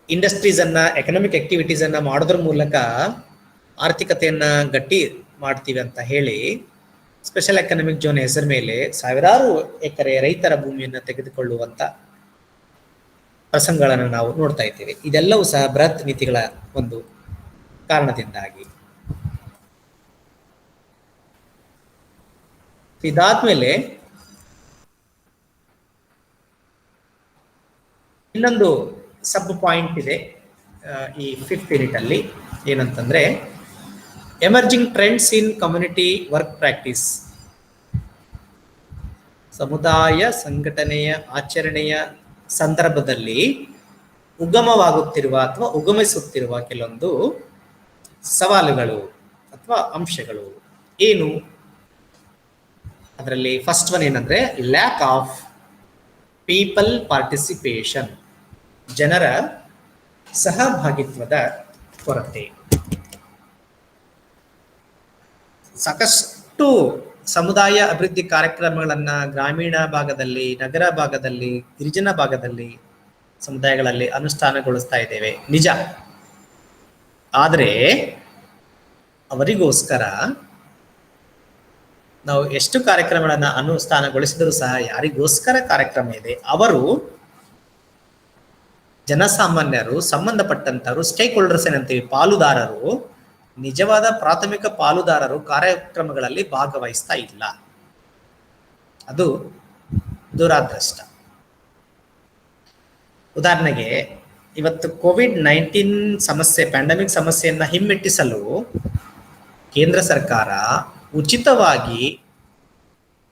Industries ಅನ್ನ, ಎಕನಾಮಿಕ್ ಆಕ್ಟಿವಿಟೀಸ್ ಅನ್ನ ಮಾಡೋದ್ರ ಮೂಲಕ ಆರ್ಥಿಕತೆಯನ್ನ ಗಟ್ಟಿ ಮಾಡ್ತೀವಿ ಅಂತ ಹೇಳಿ ಸ್ಪೆಷಲ್ ಎಕನಾಮಿಕ್ ಝೋನ್ ಹೆಸರ ಮೇಲೆ ಸಾವಿರಾರು ಎಕರೆ ರೈತರ ಭೂಮಿಯನ್ನು ತೆಗೆದುಕೊಳ್ಳುವಂತ ಪ್ರಸಂಗಗಳನ್ನು ನಾವು ನೋಡ್ತಾ ಇದ್ದೇವೆ. ಇದೆಲ್ಲವೂ ಸಹ ಬೃಹತ್ ನೀತಿಗಳ ಒಂದು ಕಾರಣದಿಂದಾಗಿ. ಇದಾದ್ಮೇಲೆ ಇನ್ನೊಂದು ಸಬ್ ಪಾಯಿಂಟ್ ಇದೆ ಈ 5th ಯೂನಿಟ್ ಅಲ್ಲಿ. ಏನಂತಂದ್ರೆ ಎಮರ್ಜಿಂಗ್ ಟ್ರೆಂಡ್ಸ್ ಇನ್ ಕಮ್ಯುನಿಟಿ ವರ್ಕ್ ಪ್ರಾಕ್ಟೀಸ್. ಸಮುದಾಯ ಸಂಘಟನೆಯ ಆಚರಣೆಯ ಸಂದರ್ಭದಲ್ಲಿ ಉಗಮವಾಗುತ್ತಿರುವ ಅಥವಾ ಉಗಮಿಸುತ್ತಿರುವ ಕೆಲವೊಂದು ಸವಾಲುಗಳು ಅಥವಾ ಅಂಶಗಳು ಏನು? ಅದರಲ್ಲಿ ಫಸ್ಟ್ ಒನ್ ಏನಂದ್ರೆ ಲ್ಯಾಕ್ ಆಫ್ ಪೀಪಲ್ ಪಾರ್ಟಿಸಿಪೇಷನ್, ಜನರ ಸಹಭಾಗಿತ್ವದ ಕೊರತೆ. ಸಾಕಷ್ಟು ಸಮುದಾಯ ಅಭಿವೃದ್ಧಿ ಕಾರ್ಯಕ್ರಮಗಳನ್ನ ಗ್ರಾಮೀಣ ಭಾಗದಲ್ಲಿ, ನಗರ ಭಾಗದಲ್ಲಿ, ಗಿರಿಜನ ಭಾಗದಲ್ಲಿ ಸಮುದಾಯಗಳಲ್ಲಿ ಅನುಷ್ಠಾನಗೊಳಿಸ್ತಾ ಇದ್ದೇವೆ, ನಿಜ. ಆದರೆ ಅವರಿಗೋಸ್ಕರ ನಾವು ಎಷ್ಟು ಕಾರ್ಯಕ್ರಮಗಳನ್ನ ಅನುಷ್ಠಾನಗೊಳಿಸಿದರೂ ಸಹ ಯಾರಿಗೋಸ್ಕರ ಕಾರ್ಯಕ್ರಮ ಇದೆ, ಅವರು ಜನಸಾಮಾನ್ಯರು, ಸಂಬಂಧಪಟ್ಟಂತವರು, ಸ್ಟೇಕ್ ಹೋಲ್ಡರ್ಸ್ ಏನಂತೀವಿ, ಪಾಲುದಾರರು, ನಿಜವಾದ ಪ್ರಾಥಮಿಕ ಪಾಲುದಾರರು ಕಾರ್ಯಕ್ರಮಗಳಲ್ಲಿ ಭಾಗವಹಿಸ್ತಾ ಇಲ್ಲ. ಅದು ದುರಾದೃಷ್ಟ. ಉದಾಹರಣೆಗೆ ಇವತ್ತು COVID-19 ಸಮಸ್ಯೆ, ಪ್ಯಾಂಡಮಿಕ್ ಸಮಸ್ಯೆಯನ್ನ ಹಿಮ್ಮೆಟ್ಟಿಸಲು ಕೇಂದ್ರ ಸರ್ಕಾರ ಉಚಿತವಾಗಿ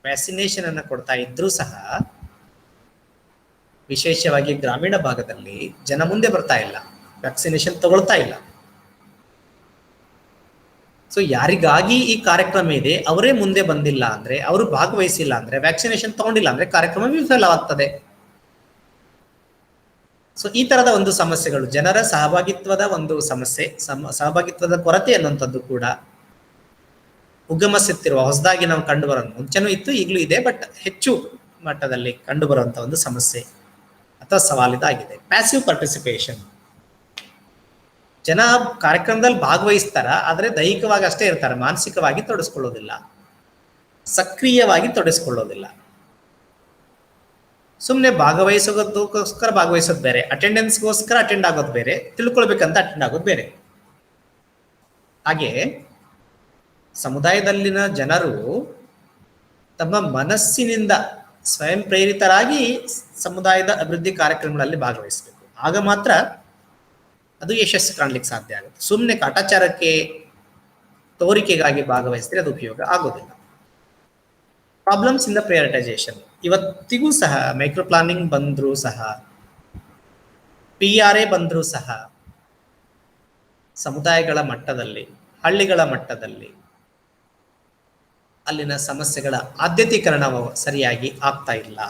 ವ್ಯಾಕ್ಸಿನೇಷನ್ ಅನ್ನು ಕೊಡ್ತಾ ಇದ್ರೂ ಸಹ ವಿಶೇಷವಾಗಿ ಗ್ರಾಮೀಣ ಭಾಗದಲ್ಲಿ ಜನ ಮುಂದೆ ಬರ್ತಾ ಇಲ್ಲ, ವ್ಯಾಕ್ಸಿನೇಷನ್ ತಗೊಳ್ತಾ ಇಲ್ಲ. ಸೊ ಯಾರಿಗಾಗಿ ಈ ಕಾರ್ಯಕ್ರಮ ಇದೆ ಅವರೇ ಮುಂದೆ ಬಂದಿಲ್ಲ ಅಂದ್ರೆ, ಅವರು ಭಾಗವಹಿಸಿಲ್ಲ ಅಂದ್ರೆ, ವ್ಯಾಕ್ಸಿನೇಷನ್ ತಗೊಂಡಿಲ್ಲ ಅಂದ್ರೆ ಕಾರ್ಯಕ್ರಮ ವಿಫಲವಾಗ್ತದೆ. ಸೊ ಈ ತರದ ಒಂದು ಸಮಸ್ಯೆಗಳು, ಜನರ ಸಹಭಾಗಿತ್ವದ ಒಂದು ಸಮಸ್ಯೆ, ಸಹಭಾಗಿತ್ವದ ಕೊರತೆ ಅನ್ನುವಂಥದ್ದು ಕೂಡ ಉಗಮಿಸುತ್ತಿರುವ, ಹೊಸದಾಗಿ ನಾವು ಕಂಡು ಬರೋದು, ಮುಂಚೆನೂ ಇತ್ತು ಈಗಲೂ ಇದೆ, ಬಟ್ ಹೆಚ್ಚು ಮಟ್ಟದಲ್ಲಿ ಕಂಡು ಬರುವಂತಹ ಒಂದು ಸಮಸ್ಯೆ ಅಥವಾ ಸವಾಲಿದಾಗಿದೆ. ಪ್ಯಾಸಿವ್ ಪಾರ್ಟಿಸಿಪೇಷನ್, ಜನ ಕಾರ್ಯಕ್ರಮದಲ್ಲಿ ಭಾಗವಹಿಸ್ತಾರ, ಆದರೆ ದೈಹಿಕವಾಗಿ ಅಷ್ಟೇ ಇರ್ತಾರೆ, ಮಾನಸಿಕವಾಗಿ ತೊಡಗಿಸ್ಕೊಳ್ಳೋದಿಲ್ಲ, ಸಕ್ರಿಯವಾಗಿ ತೊಡಗಿಸ್ಕೊಳ್ಳೋದಿಲ್ಲ. ಸುಮ್ಮನೆ ಭಾಗವಹಿಸೋದಕ್ಕೋಸ್ಕರ ಭಾಗವಹಿಸೋದು ಬೇರೆ, ಅಟೆಂಡೆನ್ಸ್ಗೋಸ್ಕರ ಅಟೆಂಡ್ ಆಗೋದು ಬೇರೆ, ತಿಳ್ಕೊಳ್ಬೇಕಂತ ಅಟೆಂಡ್ ಆಗೋದು ಬೇರೆ. ಹಾಗೆ ಸಮುದಾಯದಲ್ಲಿನ ಜನರು ತಮ್ಮ ಮನಸ್ಸಿನಿಂದ ಸ್ವಯಂ ಪ್ರೇರಿತರಾಗಿ ಸಮುದಾಯದ ಅಭಿವೃದ್ಧಿ ಕಾರ್ಯಕ್ರಮಗಳಲ್ಲಿ ಭಾಗವಹಿಸಬೇಕು. ಆಗ ಮಾತ್ರ ಅದು ಯಶಸ್ಸು ಕಾಣ್ಲಿಕ್ಕೆ ಸಾಧ್ಯ ಆಗುತ್ತೆ. ಸುಮ್ಮನೆ ಕಾಟಾಚಾರಕ್ಕೆ, ತೋರಿಕೆಗಾಗಿ ಭಾಗವಹಿಸಿದ್ರೆ ಅದು ಉಪಯೋಗ ಆಗೋದಿಲ್ಲ. ಪ್ರಾಬ್ಲಮ್ಸ್ ಇನ್ ದ ಪ್ರಯಾರಿಟೈಸೇಷನ್, ಇವತ್ತಿಗೂ ಸಹ ಮೈಕ್ರೋ ಪ್ಲಾನಿಂಗ್ ಬಂದರೂ ಸಹ, PRA ಬಂದರೂ ಸಹ ಸಮುದಾಯಗಳ ಮಟ್ಟದಲ್ಲಿ, ಹಳ್ಳಿಗಳ ಮಟ್ಟದಲ್ಲಿ ಅಲ್ಲಿನ ಸಮಸ್ಯೆಗಳ ಆದ್ಯತೀಕರಣವು ಸರಿಯಾಗಿ ಆಗ್ತಾ ಇಲ್ಲ,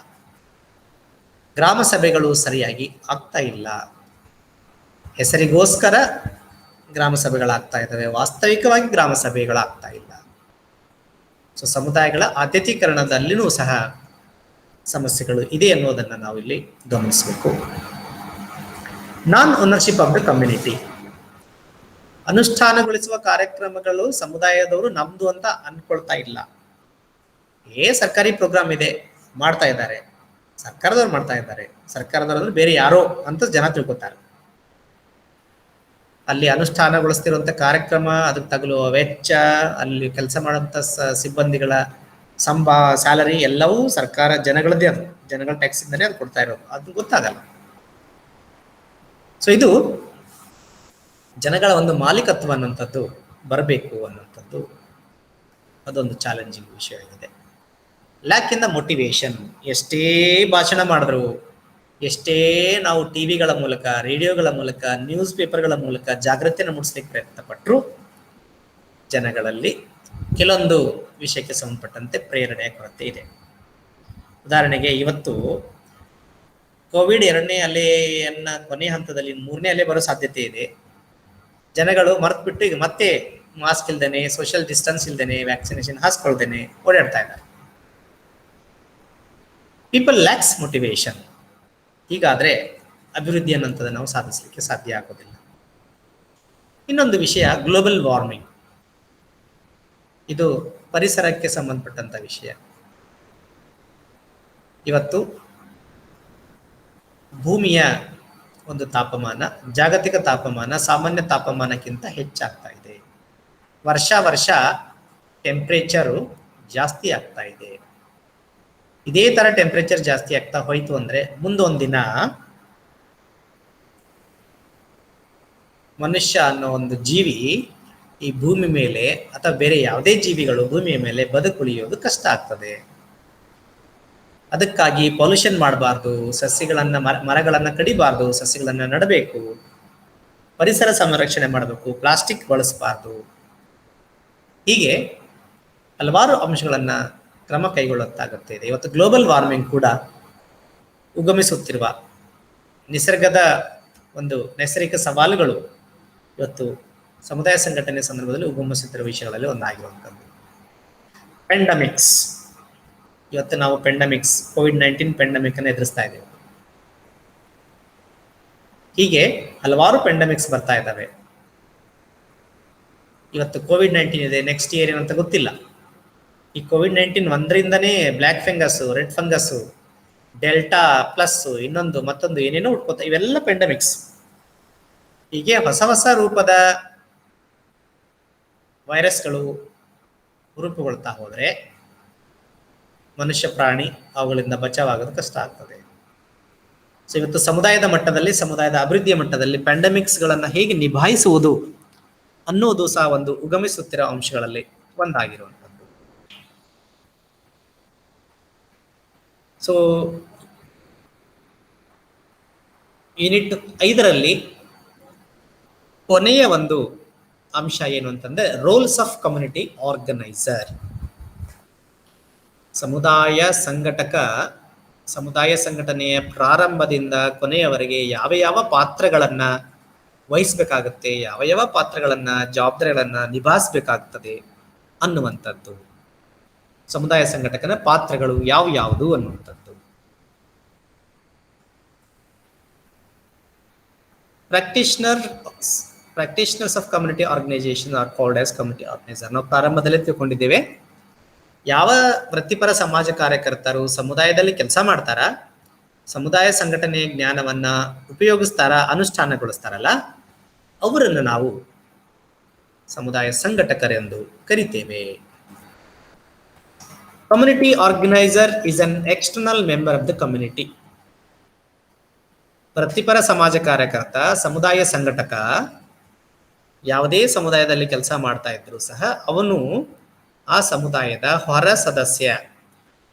ಗ್ರಾಮ ಸಭೆಗಳು ಸರಿಯಾಗಿ ಆಗ್ತಾ ಇಲ್ಲ. ಹೆಸರಿಗೋಸ್ಕರ ಗ್ರಾಮ ಸಭೆಗಳಾಗ್ತಾ ಇದ್ದಾವೆ, ವಾಸ್ತವಿಕವಾಗಿ ಗ್ರಾಮ ಸಭೆಗಳಾಗ್ತಾ ಇಲ್ಲ. ಸೊ ಸಮುದಾಯಗಳ ಆದ್ಯತೀಕರಣದಲ್ಲಿನೂ ಸಹ ಸಮಸ್ಯೆಗಳು ಇದೆ ಅನ್ನೋದನ್ನು ನಾವು ಇಲ್ಲಿ ಗಮನಿಸಬೇಕು. ನಾನ್ ಓನರ್ಶಿಪ್ ಆಫ್ ದ ಕಮ್ಯುನಿಟಿ, ಅನುಷ್ಠಾನಗೊಳಿಸುವ ಕಾರ್ಯಕ್ರಮಗಳು ಸಮುದಾಯದವರು ನಮ್ದು ಅಂತ ಅನ್ಕೊಳ್ತಾ ಇಲ್ಲ. ಸರ್ಕಾರಿ ಪ್ರೋಗ್ರಾಮ್ ಇದೆ, ಮಾಡ್ತಾ ಇದ್ದಾರೆ, ಸರ್ಕಾರದವ್ರು ಮಾಡ್ತಾ ಇದ್ದಾರೆ, ಸರ್ಕಾರದವ್ರು ಬೇರೆ ಯಾರೋ ಅಂತ ಜನ ತಿಳ್ಕೊತಾರೆ. ಅಲ್ಲಿ ಅನುಷ್ಠಾನಗೊಳಿಸ್ತಿರುವಂತ ಕಾರ್ಯಕ್ರಮ, ಅದಕ್ಕೆ ತಗುಲುವ ವೆಚ್ಚ, ಅಲ್ಲಿ ಕೆಲಸ ಮಾಡುವಂತ ಸಿಬ್ಬಂದಿಗಳ ಸ್ಯಾಲರಿ ಎಲ್ಲವೂ ಸರ್ಕಾರ ಜನಗಳದ್ದೇ, ಅದು ಜನಗಳ ಟ್ಯಾಕ್ಸ್ ಇಂದನೇ ಅದು ಕೊಡ್ತಾ ಇರೋದು, ಅದು ಗೊತ್ತಾಗಲ್ಲ. ಸೊ ಇದು ಜನಗಳ ಒಂದು ಮಾಲೀಕತ್ವ ಅನ್ನುವಂಥದ್ದು ಬರಬೇಕು ಅನ್ನುವಂಥದ್ದು ಅದೊಂದು ಚಾಲೆಂಜಿಂಗ್ ವಿಷಯ ಆಗಿದೆ. ಲ್ಯಾಕ್ ಇನ್ ದ ಮೋಟಿವೇಶನ್, ಎಷ್ಟೇ ಭಾಷಣ ಮಾಡಿದ್ರು, ಎಷ್ಟೇ ನಾವು ಟಿವಿಗಳ ಮೂಲಕ, ರೇಡಿಯೋಗಳ ಮೂಲಕ, ನ್ಯೂಸ್ ಪೇಪರ್ಗಳ ಮೂಲಕ ಜಾಗೃತಿಯನ್ನು ಮೂಡಿಸ್ಲಿಕ್ಕೆ ಪ್ರಯತ್ನ ಪಟ್ಟರು, ಜನಗಳಲ್ಲಿ ಕೆಲವೊಂದು ವಿಷಯಕ್ಕೆ ಸಂಬಂಧಪಟ್ಟಂತೆ ಪ್ರೇರಣೆಯ ಕೊರತೆ ಇದೆ. ಉದಾಹರಣೆಗೆ, ಇವತ್ತು ಕೋವಿಡ್ 2ನೇ ಅಲೆಯನ್ನ ಕೊನೆ ಹಂತದಲ್ಲಿ 3ನೇ ಅಲೆ ಬರೋ ಸಾಧ್ಯತೆ ಇದೆ. ಜನಗಳು ಮರೆತುಬಿಟ್ಟು ಈಗ ಮತ್ತೆ ಮಾಸ್ಕ್ ಇಲ್ದೇನೆ, ಸೋಷಿಯಲ್ ಡಿಸ್ಟೆನ್ಸ್ ಇಲ್ದೇನೆ, ವ್ಯಾಕ್ಸಿನೇಷನ್ ಹಾಸ್ಕೊಳ್ದೇನೆ ಓಡಾಡ್ತಾ ಇದ್ದಾರೆ. People lakhs motivation. ಹೀಗಾದ್ರೆ ಅಭಿವೃದ್ಧಿ ಅನ್ನೋಂಥದ್ದು ನಾವು ಸಾಧಿಸಲಿಕ್ಕೆ ಸಾಧ್ಯ ಆಗೋದಿಲ್ಲ. ಇನ್ನೊಂದು ವಿಷಯ, ಗ್ಲೋಬಲ್ ವಾರ್ಮಿಂಗ್. ಇದು ಪರಿಸರಕ್ಕೆ ಸಂಬಂಧಪಟ್ಟಂತ ವಿಷಯ. ಇವತ್ತು ಭೂಮಿಯ ಒಂದು ತಾಪಮಾನ, ಜಾಗತಿಕ ತಾಪಮಾನ ಸಾಮಾನ್ಯ ತಾಪಮಾನಕ್ಕಿಂತ ಹೆಚ್ಚಾಗ್ತಾ ಇದೆ. ವರ್ಷ ಟೆಂಪ್ರೇಚರು ಜಾಸ್ತಿ ಆಗ್ತಾ ಇದೆ. ಇದೇ ತರ ಟೆಂಪ್ರೇಚರ್ ಜಾಸ್ತಿ ಆಗ್ತಾ ಹೋಯ್ತು ಅಂದ್ರೆ ಮುಂದೊಂದು ದಿನ ಮನುಷ್ಯ ಅನ್ನೋ ಒಂದು ಜೀವಿ ಈ ಭೂಮಿ ಮೇಲೆ ಅಥವಾ ಬೇರೆ ಯಾವುದೇ ಜೀವಿಗಳು ಭೂಮಿಯ ಮೇಲೆ ಬದುಕುಳಿಯೋದು ಕಷ್ಟ ಆಗ್ತದೆ. ಅದಕ್ಕಾಗಿ ಪೊಲ್ಯೂಷನ್ ಮಾಡಬಾರ್ದು, ಸಸ್ಯಗಳನ್ನ ಮರಗಳನ್ನ ಕಡಿಬಾರ್ದು, ಸಸ್ಯಗಳನ್ನ ನೆಡಬೇಕು, ಪರಿಸರ ಸಂರಕ್ಷಣೆ ಮಾಡಬೇಕು, ಪ್ಲಾಸ್ಟಿಕ್ ಬಳಸಬಾರ್ದು. ಹೀಗೆ ಹಲವಾರು ಅಂಶಗಳನ್ನ ಕ್ರಮ ಕೈಗೊಳ್ಳುತ್ತಾಗುತ್ತೆ. ಇವತ್ತು ಗ್ಲೋಬಲ್ ವಾರ್ಮಿಂಗ್ ಕೂಡ ಉಗಮಿಸುತ್ತಿರುವ ನಿಸರ್ಗದ ಒಂದು ನೈಸರ್ಗಿಕ ಸವಾಲುಗಳು ಇವತ್ತು ಸಮುದಾಯ ಸಂಘಟನೆ ಸಂದರ್ಭದಲ್ಲಿ ಉಗಮಿಸುತ್ತಿರುವ ವಿಷಯಗಳಲ್ಲಿ ಒಂದಾಗಿರುವಂಥದ್ದು. ಪೆಂಡಮಿಕ್ಸ್. ಇವತ್ತು ನಾವು ಕೋವಿಡ್-19 ಪೆಂಡಮಿಕ್ ಅನ್ನು ಎದುರಿಸ್ತಾ ಇದ್ದೇವೆ. ಹೀಗೆ ಹಲವಾರು ಪೆಂಡಮಿಕ್ಸ್ ಬರ್ತಾ ಇದ್ದಾವೆ. ಇವತ್ತು ಕೋವಿಡ್-19 ಇದೆ, ನೆಕ್ಸ್ಟ್ ಇಯರ್ ಏನಂತ ಗೊತ್ತಿಲ್ಲ. ಈ ಕೋವಿಡ್-19 ಒಂದರಿಂದನೇ black fungus, red fungus, delta plus, ಇನ್ನೊಂದು ಮತ್ತೊಂದು ಏನೇನೋ ಉಟ್ಕೋತ, ಇವೆಲ್ಲ ಪೆಂಡಮಿಕ್ಸ್. ಹೀಗೆ ಹೊಸ ರೂಪದ ವೈರಸ್ಗಳು ರೂಪುಗೊಳ್ತಾ ಹೋದ್ರೆ ಮನುಷ್ಯ ಪ್ರಾಣಿ ಅವುಗಳಿಂದ ಬಚಾವಾಗೋದು ಕಷ್ಟ ಆಗ್ತದೆ. ಸೊ ಇವತ್ತು ಸಮುದಾಯದ ಮಟ್ಟದಲ್ಲಿ, ಸಮುದಾಯದ ಅಭಿವೃದ್ಧಿಯ ಮಟ್ಟದಲ್ಲಿ ಪ್ಯಾಂಡಮಿಕ್ಸ್ಗಳನ್ನು ಹೇಗೆ ನಿಭಾಯಿಸುವುದು ಅನ್ನೋದು ಸಹ ಒಂದು ಉಗಮಿಸುತ್ತಿರೋ ಅಂಶಗಳಲ್ಲಿ ಒಂದಾಗಿರುವಂಥದ್ದು. ಸೊ ಯೂನಿಟ್ 5ರಲ್ಲಿ ಕೊನೆಯ ಒಂದು ಅಂಶ ಏನು ಅಂತಂದ್ರೆ ರೋಲ್ಸ್ ಆಫ್ ಕಮ್ಯುನಿಟಿ ಆರ್ಗನೈಸರ್. ಸಮುದಾಯ ಸಂಘಟಕ ಸಮುದಾಯ ಸಂಘಟನೆಯ ಪ್ರಾರಂಭದಿಂದ ಕೊನೆಯವರೆಗೆ ಯಾವ ಯಾವ ಪಾತ್ರಗಳನ್ನ ವಹಿಸಬೇಕಾಗುತ್ತೆ, ಯಾವ ಯಾವ ಪಾತ್ರಗಳನ್ನ ಜವಾಬ್ದಾರಿಗಳನ್ನ ನಿಭಾಯಿಸಬೇಕಾಗ್ತದೆ ಅನ್ನುವಂಥದ್ದು, ಸಮುದಾಯ ಸಂಘಟಕನ ಪಾತ್ರಗಳು ಯಾವುದು ಅನ್ನುವಂಥದ್ದು. Practitioners of community organisation are called as community organiser. ನಾವು ಪ್ರಾರಂಭದಲ್ಲೇ ತಿಳ್ಕೊಂಡಿದ್ದೇವೆ, ಯಾವ ವೃತ್ತಿಪರ ಸಮಾಜ ಕಾರ್ಯಕರ್ತರು ಸಮುದಾಯದಲ್ಲಿ ಕೆಲಸ ಮಾಡ್ತಾರ, ಸಮುದಾಯ ಸಂಘಟನೆಯ ಜ್ಞಾನವನ್ನ ಉಪಯೋಗಿಸ್ತಾರ, ಅನುಷ್ಠಾನಗೊಳಿಸ್ತಾರಲ್ಲ, ಅವರನ್ನು ನಾವು ಸಮುದಾಯ ಸಂಘಟಕರೆಂದು ಕರಿತೇವೆ. Community organiser is an external member of the community. ವೃತ್ತಿಪರ ಸಮಾಜ ಕಾರ್ಯಕರ್ತ, ಸಮುದಾಯ ಸಂಘಟಕ ಯಾವುದೇ ಸಮುದಾಯದಲ್ಲಿ ಕೆಲಸ ಮಾಡ್ತಾ ಇದ್ರು ಸಹ ಅವನು ಆ ಸಮುದಾಯದ ಹೊರ ಸದಸ್ಯ,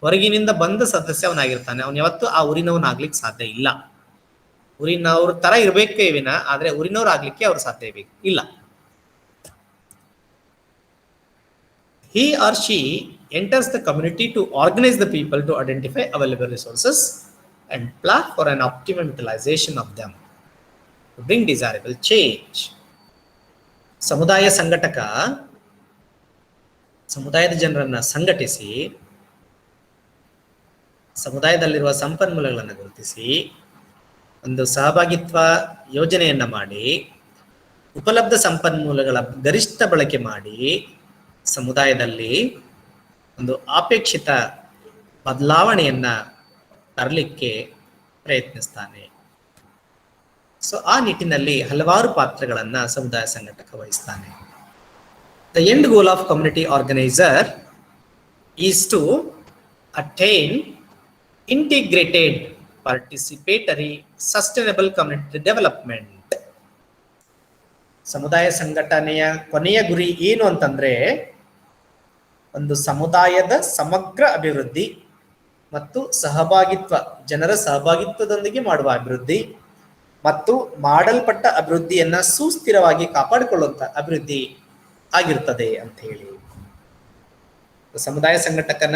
ಹೊರಗಿನಿಂದ ಬಂದ ಸದಸ್ಯ ಅವನಾಗಿರ್ತಾನೆ. ಅವನು ಯಾವತ್ತೂ ಆ ಊರಿನವನಾಗ್ಲಿಕ್ಕೆ ಸಾಧ್ಯ ಇಲ್ಲ. ಊರಿನವ್ರ ತರ ಇರ್ಬೇಕೇ ವಿನ, ಆದ್ರೆ ಊರಿನವ್ರು ಆಗ್ಲಿಕ್ಕೆ ಅವ್ರು ಸಾಧ್ಯ ಇಲ್ಲ. He or she enters the community to organize the people, to identify available resources and plan for an optimum utilization of them to bring desirable change. ಸಮುದಾಯ ಸಂಘಟಕ ಸಮುದಾಯದ ಜನರನ್ನ ಸಂಘಟಿಸಿ, ಸಮುದಾಯದಲ್ಲಿರುವ ಸಂಪನ್ಮೂಲಗಳನ್ನು ಗುರುತಿಸಿ, ಒಂದು ಸಹಭಾಗಿತ್ವ ಯೋಜನೆಯನ್ನ ಮಾಡಿ, ಉಪಲಬ್ಧ ಸಂಪನ್ಮೂಲಗಳ ಗರಿಷ್ಠ ಬಳಕೆ ಮಾಡಿ ಸಮುದಾಯದಲ್ಲಿ ಒಂದು ಅಪೇಕ್ಷಿತ ಬದಲಾವಣೆಯನ್ನ ತರಲಿಕ್ಕೆ ಪ್ರಯತ್ನಿಸ್ತಾನೆ. ಸೊ ಆ ನಿಟ್ಟಿನಲ್ಲಿ ಹಲವಾರು ಪಾತ್ರಗಳನ್ನ ಸಮುದಾಯ ಸಂಘಟಕ ವಹಿಸ್ತಾನೆ. The end goal of community organizer is to attain integrated, participatory, sustainable community development. ಸಮುದಾಯ ಸಂಘಟನೆಯ ಕೊನೆಯ ಗುರಿ ಏನು ಅಂತಂದ್ರೆ, ಒಂದು ಸಮುದಾಯದ ಸಮಗ್ರ ಅಭಿವೃದ್ಧಿ ಮತ್ತು ಸಹಭಾಗಿತ್ವ, ಜನರ ಸಹಭಾಗಿತ್ವದೊಂದಿಗೆ ಮಾಡುವ ಅಭಿವೃದ್ಧಿ ಮತ್ತು ಮಾಡಲ್ಪಟ್ಟ ಅಭಿವೃದ್ಧಿಯನ್ನ ಸುಸ್ಥಿರವಾಗಿ ಕಾಪಾಡಿಕೊಳ್ಳುವಂತ ಅಭಿವೃದ್ಧಿ ಆಗಿರ್ತದೆ ಅಂತ ಹೇಳಿ. ಸಮುದಾಯ ಸಂಘಟಕನ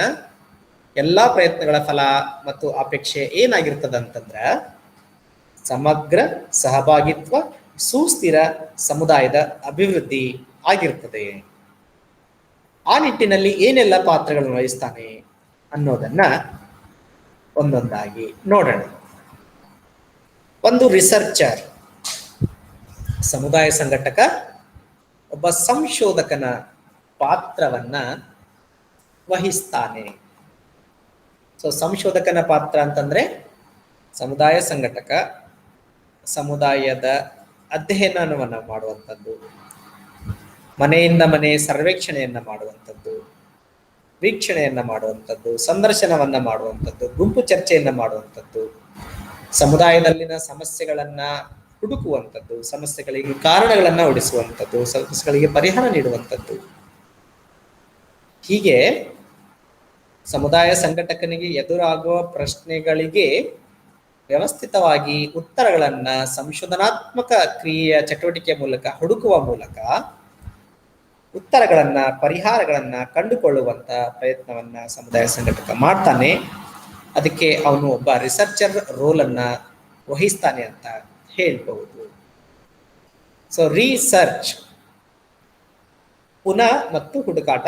ಎಲ್ಲಾ ಪ್ರಯತ್ನಗಳ ಫಲ ಮತ್ತು ಅಪೇಕ್ಷೆ ಏನಾಗಿರ್ತದಂತಂದ್ರ ಸಮಗ್ರ ಸಹಭಾಗಿತ್ವ, ಸುಸ್ಥಿರ ಸಮುದಾಯದ ಅಭಿವೃದ್ಧಿ ಆಗಿರ್ತದೆ. ಆ ನಿಟ್ಟಿನಲ್ಲಿ ಏನೆಲ್ಲ ಪಾತ್ರಗಳನ್ನು ವಹಿಸ್ತಾನೆ ಅನ್ನೋದನ್ನ ಒಂದೊಂದಾಗಿ ನೋಡೋಣ. ಒಂದು ರಿಸರ್ಚರ್, ಸಮುದಾಯ ಸಂಘಟಕ ಒಬ್ಬ ಸಂಶೋಧಕನ ಪಾತ್ರವನ್ನ ವಹಿಸ್ತಾನೆ. ಸೊ ಸಂಶೋಧಕನ ಪಾತ್ರ ಅಂತಂದ್ರೆ, ಸಮುದಾಯ ಸಂಘಟಕ ಸಮುದಾಯದ ಅಧ್ಯಯನವನ್ನು ಮಾಡುವಂಥದ್ದು, ಮನೆಯಿಂದ ಮನೆ ಸರ್ವೇಕ್ಷಣೆಯನ್ನ ಮಾಡುವಂಥದ್ದು, ವೀಕ್ಷಣೆಯನ್ನ ಮಾಡುವಂಥದ್ದು, ಸಂದರ್ಶನವನ್ನ ಮಾಡುವಂಥದ್ದು, ಗುಂಪು ಚರ್ಚೆಯನ್ನ ಮಾಡುವಂಥದ್ದು, ಸಮುದಾಯದಲ್ಲಿನ ಸಮಸ್ಯೆಗಳನ್ನ ಹುಡುಕುವಂಥದ್ದು, ಸಮಸ್ಯೆಗಳಿಗೆ ಕಾರಣಗಳನ್ನ ಹುಡಿಸುವಂಥದ್ದು, ಸಮಸ್ಯೆಗಳಿಗೆ ಪರಿಹಾರ ನೀಡುವಂಥದ್ದು. ಹೀಗೆ ಸಮುದಾಯ ಸಂಘಟಕನಿಗೆ ಎದುರಾಗುವ ಪ್ರಶ್ನೆಗಳಿಗೆ ವ್ಯವಸ್ಥಿತವಾಗಿ ಉತ್ತರಗಳನ್ನ ಸಂಶೋಧನಾತ್ಮಕ ಕ್ರಿಯೆಯ ಚಟುವಟಿಕೆಯ ಮೂಲಕ ಹುಡುಕುವ ಮೂಲಕ ಉತ್ತರಗಳನ್ನ, ಪರಿಹಾರಗಳನ್ನ ಕಂಡುಕೊಳ್ಳುವಂತ ಪ್ರಯತ್ನವನ್ನ ಸಮುದಾಯ ಸಂಘಟಕ ಮಾಡ್ತಾನೆ. ಅದಕ್ಕೆ ಅವನು ಒಬ್ಬ ರಿಸರ್ಚರ್ ರೋಲ್ ಅನ್ನ ವಹಿಸ್ತಾನೆ ಅಂತ ಹೇಳ್ಬಹುದು. ಸೊ ರಿಸರ್ಚ್ ಪುನಃ ಮತ್ತು ಹುಡುಕಾಟ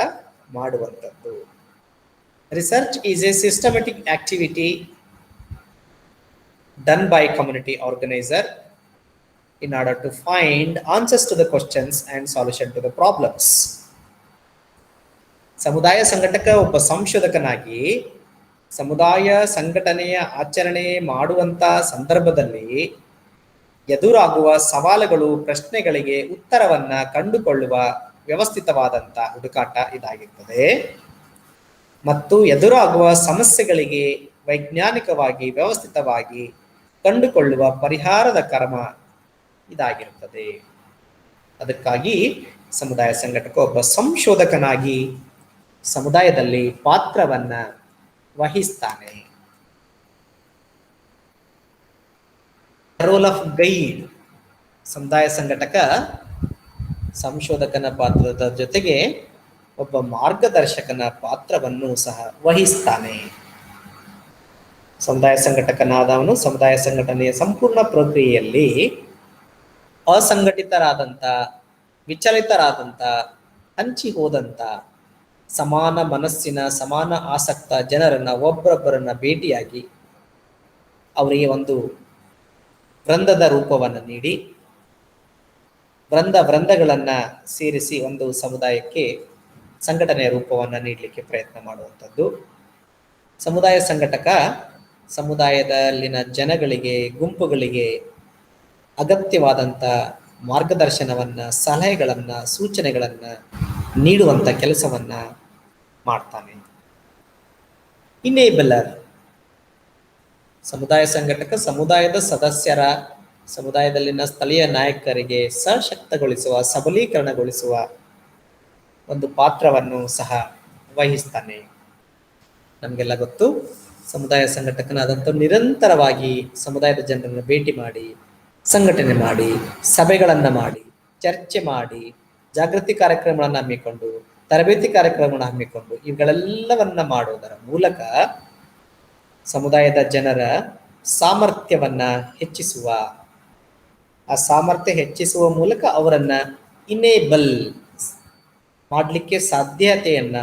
ಮಾಡುವಂಥದ್ದು. Research is A systematic activity done by community organizer in order to find answers to the questions and solution to the problems. ಸಮುದಾಯ ಸಂಘಟಕ ಒಬ್ಬ ಸಂಶೋಧಕನಾಗಿ ಸಮುದಾಯ ಸಂಘಟನೆಯ ಆಚರಣೆ ಮಾಡುವಂತ ಸಂದರ್ಭದಲ್ಲಿ ಎದುರಾಗುವ ಸವಾಲುಗಳು, ಪ್ರಶ್ನೆಗಳಿಗೆ ಉತ್ತರವನ್ನ ಕಂಡುಕೊಳ್ಳುವ ವ್ಯವಸ್ಥಿತವಾದಂತ ಹುಡುಕಾಟ ಇದಾಗಿರ್ತದೆ. ಮತ್ತು ಎದುರಾಗುವ ಸಮಸ್ಯೆಗಳಿಗೆ ವೈಜ್ಞಾನಿಕವಾಗಿ, ವ್ಯವಸ್ಥಿತವಾಗಿ ಕಂಡುಕೊಳ್ಳುವ ಪರಿಹಾರದ ಕ್ರಮ ಇದಾಗಿರುತ್ತದೆ. ಅದಕ್ಕಾಗಿ ಸಮುದಾಯ ಸಂಘಟಕ ಒಬ್ಬ ಸಂಶೋಧಕನಾಗಿ ಸಮುದಾಯದಲ್ಲಿ ಪಾತ್ರವನ್ನ ವಹಿಸ್ತಾನೆ. ರೋಲ್ ಆಫ್ ಗೈಡ್, ಸಮುದಾಯ ಸಂಘಟಕ ಸಂಶೋಧಕನ ಪಾತ್ರದ ಜೊತೆಗೆ ಒಬ್ಬ ಮಾರ್ಗದರ್ಶಕನ ಪಾತ್ರವನ್ನು ಸಹ ವಹಿಸ್ತಾನೆ. ಸಮುದಾಯ ಸಂಘಟಕನಾದವನು ಸಮುದಾಯ ಸಂಘಟನೆಯ ಸಂಪೂರ್ಣ ಪ್ರಕ್ರಿಯೆಯಲ್ಲಿ ಅಸಂಘಟಿತರಾದಂಥ, ವಿಚಲಿತರಾದಂಥ, ಹಂಚಿ ಹೋದಂಥ ಸಮಾನ ಮನಸ್ಸಿನ, ಸಮಾನ ಆಸಕ್ತ ಜನರನ್ನ ಒಬ್ಬರೊಬ್ಬರನ್ನ ಭೇಟಿಯಾಗಿ ಅವರಿಗೆ ಒಂದು ವೃಂದದ ರೂಪವನ್ನು ನೀಡಿ ವೃಂದಗಳನ್ನು ಸೇರಿಸಿ ಒಂದು ಸಮುದಾಯಕ್ಕೆ ಸಂಘಟನೆಯ ರೂಪವನ್ನು ನೀಡಲಿಕ್ಕೆ ಪ್ರಯತ್ನ ಮಾಡುವಂಥದ್ದು. ಸಮುದಾಯ ಸಂಘಟಕ ಸಮುದಾಯದಲ್ಲಿನ ಜನಗಳಿಗೆ, ಗುಂಪುಗಳಿಗೆ ಅಗತ್ಯವಾದಂಥ ಮಾರ್ಗದರ್ಶನವನ್ನು, ಸಲಹೆಗಳನ್ನು, ಸೂಚನೆಗಳನ್ನು ನೀಡುವಂಥ ಕೆಲಸವನ್ನು ಮಾಡ್ತಾನೆ. ಇನೇಬಲರ್, ಸಮುದಾಯ ಸಂಘಟಕ ಸಮುದಾಯದ ಸದಸ್ಯರ, ಸಮುದಾಯದಲ್ಲಿನ ಸ್ಥಳೀಯ ನಾಯಕರಿಗೆ ಸಶಕ್ತಗೊಳಿಸುವ, ಸಬಲೀಕರಣಗೊಳಿಸುವ ಒಂದು ಪಾತ್ರವನ್ನು ಸಹ ವಹಿಸ್ತಾನೆ. ನಮಗೆಲ್ಲ ಗೊತ್ತು, ಸಮುದಾಯ ಸಂಘಟಕನಾದಂಥ ನಿರಂತರವಾಗಿ ಸಮುದಾಯದ ಜನರನ್ನು ಭೇಟಿ ಮಾಡಿ, ಸಂಘಟನೆ ಮಾಡಿ, ಸಭೆಗಳನ್ನು ಮಾಡಿ, ಚರ್ಚೆ ಮಾಡಿ, ಜಾಗೃತಿ ಕಾರ್ಯಕ್ರಮಗಳನ್ನು ಹಮ್ಮಿಕೊಂಡು, ತರಬೇತಿ ಕಾರ್ಯಕ್ರಮಗಳನ್ನು ಹಮ್ಮಿಕೊಂಡು ಇವುಗಳೆಲ್ಲವನ್ನ ಮಾಡುವುದರ ಮೂಲಕ ಸಮುದಾಯದ ಜನರ ಸಾಮರ್ಥ್ಯವನ್ನ ಹೆಚ್ಚಿಸುವ, ಆ ಸಾಮರ್ಥ್ಯ ಹೆಚ್ಚಿಸುವ ಮೂಲಕ ಅವರನ್ನ ಇನೇಬಲ್ ಮಾಡಲಿಕ್ಕೆ ಸಾಧ್ಯತೆಯನ್ನ,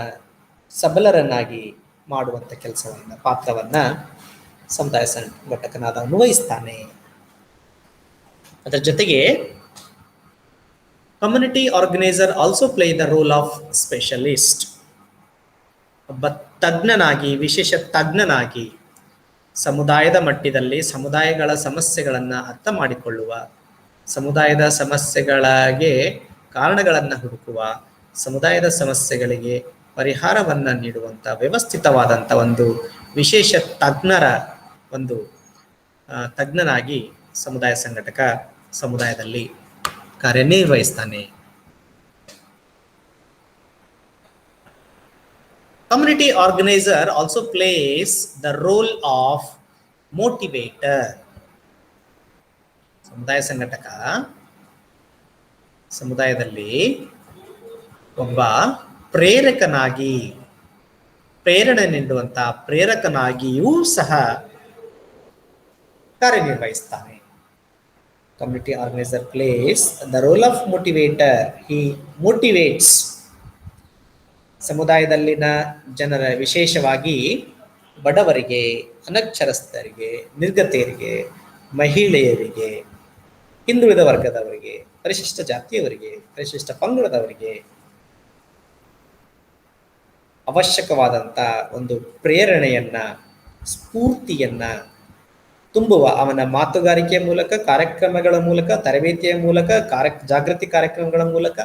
ಸಬಲರನ್ನಾಗಿ ಮಾಡುವಂಥ ಕೆಲಸವನ್ನ, ಪಾತ್ರವನ್ನ ಸಮುದಾಯ ಸಂಘಟಕನಾದವನು ವಹಿಸ್ತಾನೆ. ಅದರ ಜೊತೆಗೆ community organiser also play the role of specialist. ಒಬ್ಬ ತಜ್ಞನಾಗಿ, ವಿಶೇಷ ತಜ್ಞನಾಗಿ ಸಮುದಾಯದ ಮಟ್ಟದಲ್ಲಿ ಸಮುದಾಯಗಳ ಸಮಸ್ಯೆಗಳನ್ನು ಅರ್ಥ ಮಾಡಿಕೊಳ್ಳುವ, ಸಮುದಾಯದ ಸಮಸ್ಯೆಗಳಿಗೆ ಕಾರಣಗಳನ್ನು ಹುಡುಕುವ, ಸಮುದಾಯದ ಸಮಸ್ಯೆಗಳಿಗೆ ಪರಿಹಾರವನ್ನು ನೀಡುವಂಥ ವ್ಯವಸ್ಥಿತವಾದಂಥ ಒಂದು ವಿಶೇಷ ತಜ್ಞನಾಗಿ ಸಮುದಾಯ ಸಂಘಟಕ ಸಮುದಾಯದಲ್ಲಿ ಕಾರ್ಯನಿರ್ವಹಿಸ್ತಾನೆ. Community organizer also plays the role of motivator. ಸಮುದಾಯ ಸಂಘಟಕ ಸಮುದಾಯದಲ್ಲಿ ಒಬ್ಬ ಪ್ರೇರಕನಾಗಿ, ಪ್ರೇರಣೆ ನೀಡುವಂತ ಪ್ರೇರಕನಾಗಿಯೂ ಸಹ ಕಾರ್ಯನಿರ್ವಹಿಸ್ತಾನೆ. Community organizer plays the role of motivator. He motivates ಸಮುದಾಯದಲ್ಲಿನ ಜನರ, ವಿಶೇಷವಾಗಿ ಬಡವರಿಗೆ, ಅನಕ್ಷರಸ್ಥರಿಗೆ, ನಿರ್ಗತಿಯರಿಗೆ, ಮಹಿಳೆಯರಿಗೆ, ಹಿಂದುಳಿದ ವರ್ಗದವರಿಗೆ, ಪರಿಶಿಷ್ಟ ಜಾತಿಯವರಿಗೆ, ಪರಿಶಿಷ್ಟ ಪಂಗಡದವರಿಗೆ ಅವಶ್ಯಕವಾದಂಥ ಒಂದು ಪ್ರೇರಣೆಯನ್ನ, ಸ್ಫೂರ್ತಿಯನ್ನ ತುಂಬುವ ಅವನ ಮಾತುಗಾರಿಕೆಯ ಮೂಲಕ, ಕಾರ್ಯಕ್ರಮಗಳ ಮೂಲಕ, ತರಬೇತಿಯ ಮೂಲಕ, ಜಾಗೃತಿ ಕಾರ್ಯಕ್ರಮಗಳ ಮೂಲಕ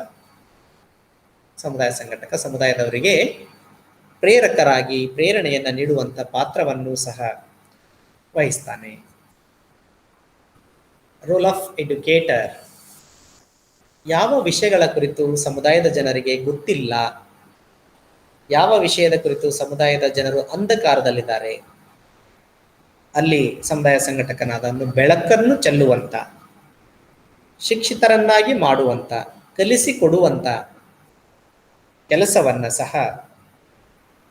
ಸಮುದಾಯ ಸಂಘಟಕ ಸಮುದಾಯದವರಿಗೆ ಪ್ರೇರಕರಾಗಿ ಪ್ರೇರಣೆಯನ್ನ ನೀಡುವಂಥ ಪಾತ್ರವನ್ನು ಸಹ ವಹಿಸ್ತಾನೆ. Roll of ಎಡ್ಯುಕೇಟರ್. ಯಾವ ವಿಷಯಗಳ ಕುರಿತು ಸಮುದಾಯದ ಜನರಿಗೆ ಗೊತ್ತಿಲ್ಲ, ಯಾವ ವಿಷಯದ ಕುರಿತು ಸಮುದಾಯದ ಜನರು ಅಂಧಕಾರದಲ್ಲಿದ್ದಾರೆ, ಅಲ್ಲಿ ಸಮುದಾಯ ಸಂಘಟಕನಾದವನು ಬೆಳಕನ್ನು ಚೆಲ್ಲುವಂತ, ಶಿಕ್ಷಿತರನ್ನಾಗಿ ಮಾಡುವಂತ, ಕಲಿಸಿಕೊಡುವಂತ ಕೆಲಸವನ್ನ ಸಹ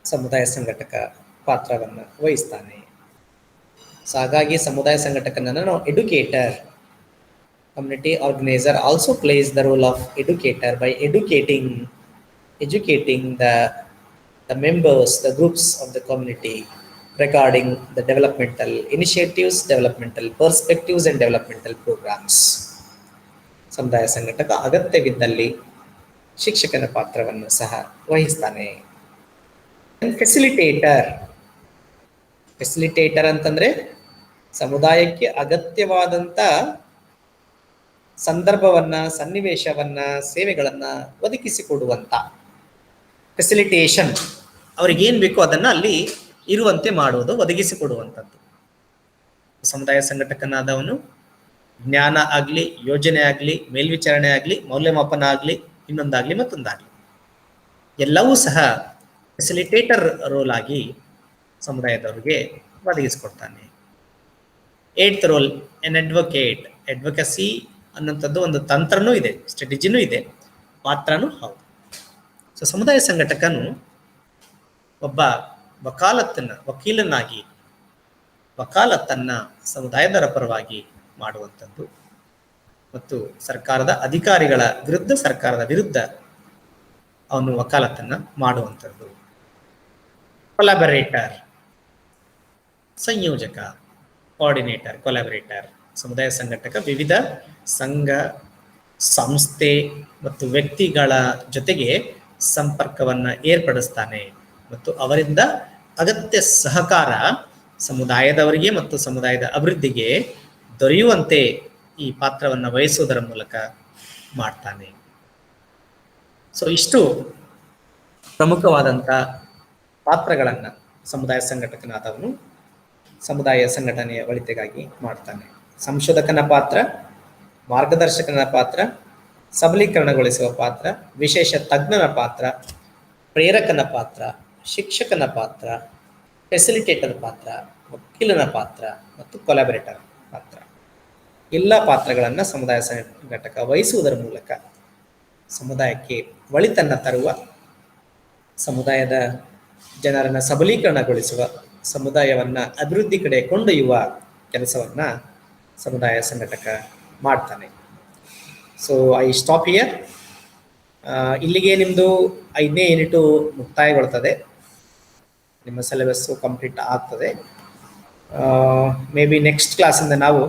ಸಮುದಾಯ ಸಂಘಟಕ ಪಾತ್ರವನ್ನು ವಹಿಸ್ತಾನೆ. ಸೊ ಹಾಗಾಗಿ ಸಮುದಾಯ ಸಂಘಟಕನನ್ನು ನಾವು educator, community organiser also plays the role of educator by educating the members, the groups of the community regarding the developmental initiatives, developmental perspectives and developmental programs. ಸಮುದಾಯ ಸಂಘಟಕ ಅಗತ್ಯವಿದ್ದಲ್ಲಿ ಶಿಕ್ಷಕನ ಪಾತ್ರವನ್ನು ಸಹ ವಹಿಸ್ತಾನೆ. ಫೆಸಿಲಿಟೇಟರ್ ಅಂತಂದ್ರೆ ಸಮುದಾಯಕ್ಕೆ ಅಗತ್ಯವಾದಂತ ಸಂದರ್ಭವನ್ನ, ಸನ್ನಿವೇಶವನ್ನ, ಸೇವೆಗಳನ್ನ ಒದಗಿಸಿಕೊಡುವಂತ ಫೆಸಿಲಿಟೇಷನ್. ಅವ್ರಿಗೇನ್ ಬೇಕೋ ಅದನ್ನ ಅಲ್ಲಿ ಇರುವಂತೆ ಮಾಡುವುದು, ಒದಗಿಸಿಕೊಡುವಂಥದ್ದು. ಸಮುದಾಯ ಸಂಘಟಕನಾದವನು ಜ್ಞಾನ ಆಗ್ಲಿ, ಯೋಜನೆ ಆಗ್ಲಿ, ಮೇಲ್ವಿಚಾರಣೆ ಆಗ್ಲಿ, ಮೌಲ್ಯಮಾಪನ ಆಗ್ಲಿ, ಇನ್ನೊಂದಾಗ್ಲಿ ಮತ್ತೊಂದಾಗ್ಲಿ, ಎಲ್ಲವೂ ಸಹ ಫೆಸಿಲಿಟೇಟರ್ ರೋಲ್ ಆಗಿ ಸಮುದಾಯದವರಿಗೆ ಒದಗಿಸಿಕೊಡ್ತಾನೆ. 8th role, an advocate. Advocacy ಅನ್ನೋಂಥದ್ದು ಒಂದು ತಂತ್ರನೂ ಇದೆ, ಸ್ಟ್ರಾಟಜಿನೂ ಇದೆ, ಪಾತ್ರನೂ ಹೌದು. ಸೊ ಸಮುದಾಯ ಸಂಘಟಕನು ಒಬ್ಬ ವಕೀಲನಾಗಿ ವಕಾಲತ್ತನ್ನ ಸಮುದಾಯದವರ ಪರವಾಗಿ ಮಾಡುವಂಥದ್ದು ಮತ್ತು ಸರ್ಕಾರದ ಅಧಿಕಾರಿಗಳ ವಿರುದ್ಧ, ಸರ್ಕಾರದ ವಿರುದ್ಧ ಅವನು ವಕಾಲತ್ತನ್ನ ಮಾಡುವಂಥದ್ದು. ಕೊಲಾಬರೇಟರ್, ಸಂಯೋಜಕ, ಕೋಆರ್ಡಿನೇಟರ್, ಕೊಲಾಬರೇಟರ್, ಸಮುದಾಯ ಸಂಘಟಕ ವಿವಿಧ ಸಂಘ, ಸಂಸ್ಥೆ ಮತ್ತು ವ್ಯಕ್ತಿಗಳ ಜೊತೆಗೆ ಸಂಪರ್ಕವನ್ನ ಏರ್ಪಡಿಸ್ತಾನೆ ಮತ್ತು ಅವರಿಂದ ಅಗತ್ಯ ಸಹಕಾರ ಸಮುದಾಯದವರಿಗೆ ಮತ್ತು ಸಮುದಾಯದ ಅಭಿವೃದ್ಧಿಗೆ ದೊರೆಯುವಂತೆ ಈ ಪಾತ್ರವನ್ನು ವಹಿಸುವುದರ ಮೂಲಕ ಮಾಡ್ತಾನೆ. ಸೊ ಇಷ್ಟು ಪ್ರಮುಖವಾದಂಥ ಪಾತ್ರಗಳನ್ನ ಸಮುದಾಯ ಸಂಘಟಕನಾದವನು ಸಮುದಾಯ ಸಂಘಟನೆಯ ಒಳಿತಿಗಾಗಿ ಮಾಡ್ತಾನೆ. ಸಂಶೋಧಕನ ಪಾತ್ರ, ಮಾರ್ಗದರ್ಶಕನ ಪಾತ್ರ, ಸಬಲೀಕರಣಗೊಳಿಸುವ ಪಾತ್ರ, ವಿಶೇಷ ತಜ್ಞನ ಪಾತ್ರ, ಪ್ರೇರಕನ ಪಾತ್ರ, ಶಿಕ್ಷಕನ ಪಾತ್ರ, ಫೆಸಿಲಿಟೇಟರ್ ಪಾತ್ರ, ವಕೀಲನ ಪಾತ್ರ ಮತ್ತು ಕೊಲಾಬರೇಟರ್ ಪಾತ್ರ. ಎಲ್ಲ ಪಾತ್ರಗಳನ್ನು ಸಮುದಾಯ ಸಂಘಟಕ ವಹಿಸುವುದರ ಮೂಲಕ ಸಮುದಾಯಕ್ಕೆ ಒಳಿತನ್ನು ತರುವ, ಸಮುದಾಯದ ಜನರನ್ನು ಸಬಲೀಕರಣಗೊಳಿಸುವ, ಸಮುದಾಯವನ್ನು ಅಭಿವೃದ್ಧಿ ಕಡೆ ಕೊಂಡೊಯ್ಯುವ ಕೆಲಸವನ್ನು ಸಮುದಾಯ ಸಂಘಟಕ ಮಾಡ್ತಾನೆ. So I stop here. ಇಲ್ಲಿಗೆ ನಿಮ್ಮದು 5ನೇ ಯೂನಿಟು ಮುಕ್ತಾಯಗೊಳ್ತದೆ. ನಿಮ್ಮ ಸಿಲೆಬಸ್ಸು ಕಂಪ್ಲೀಟ್ ಆಗ್ತದೆ. ಮೇ ಬಿ ನೆಕ್ಸ್ಟ್ ಕ್ಲಾಸಿಂದ ನಾವು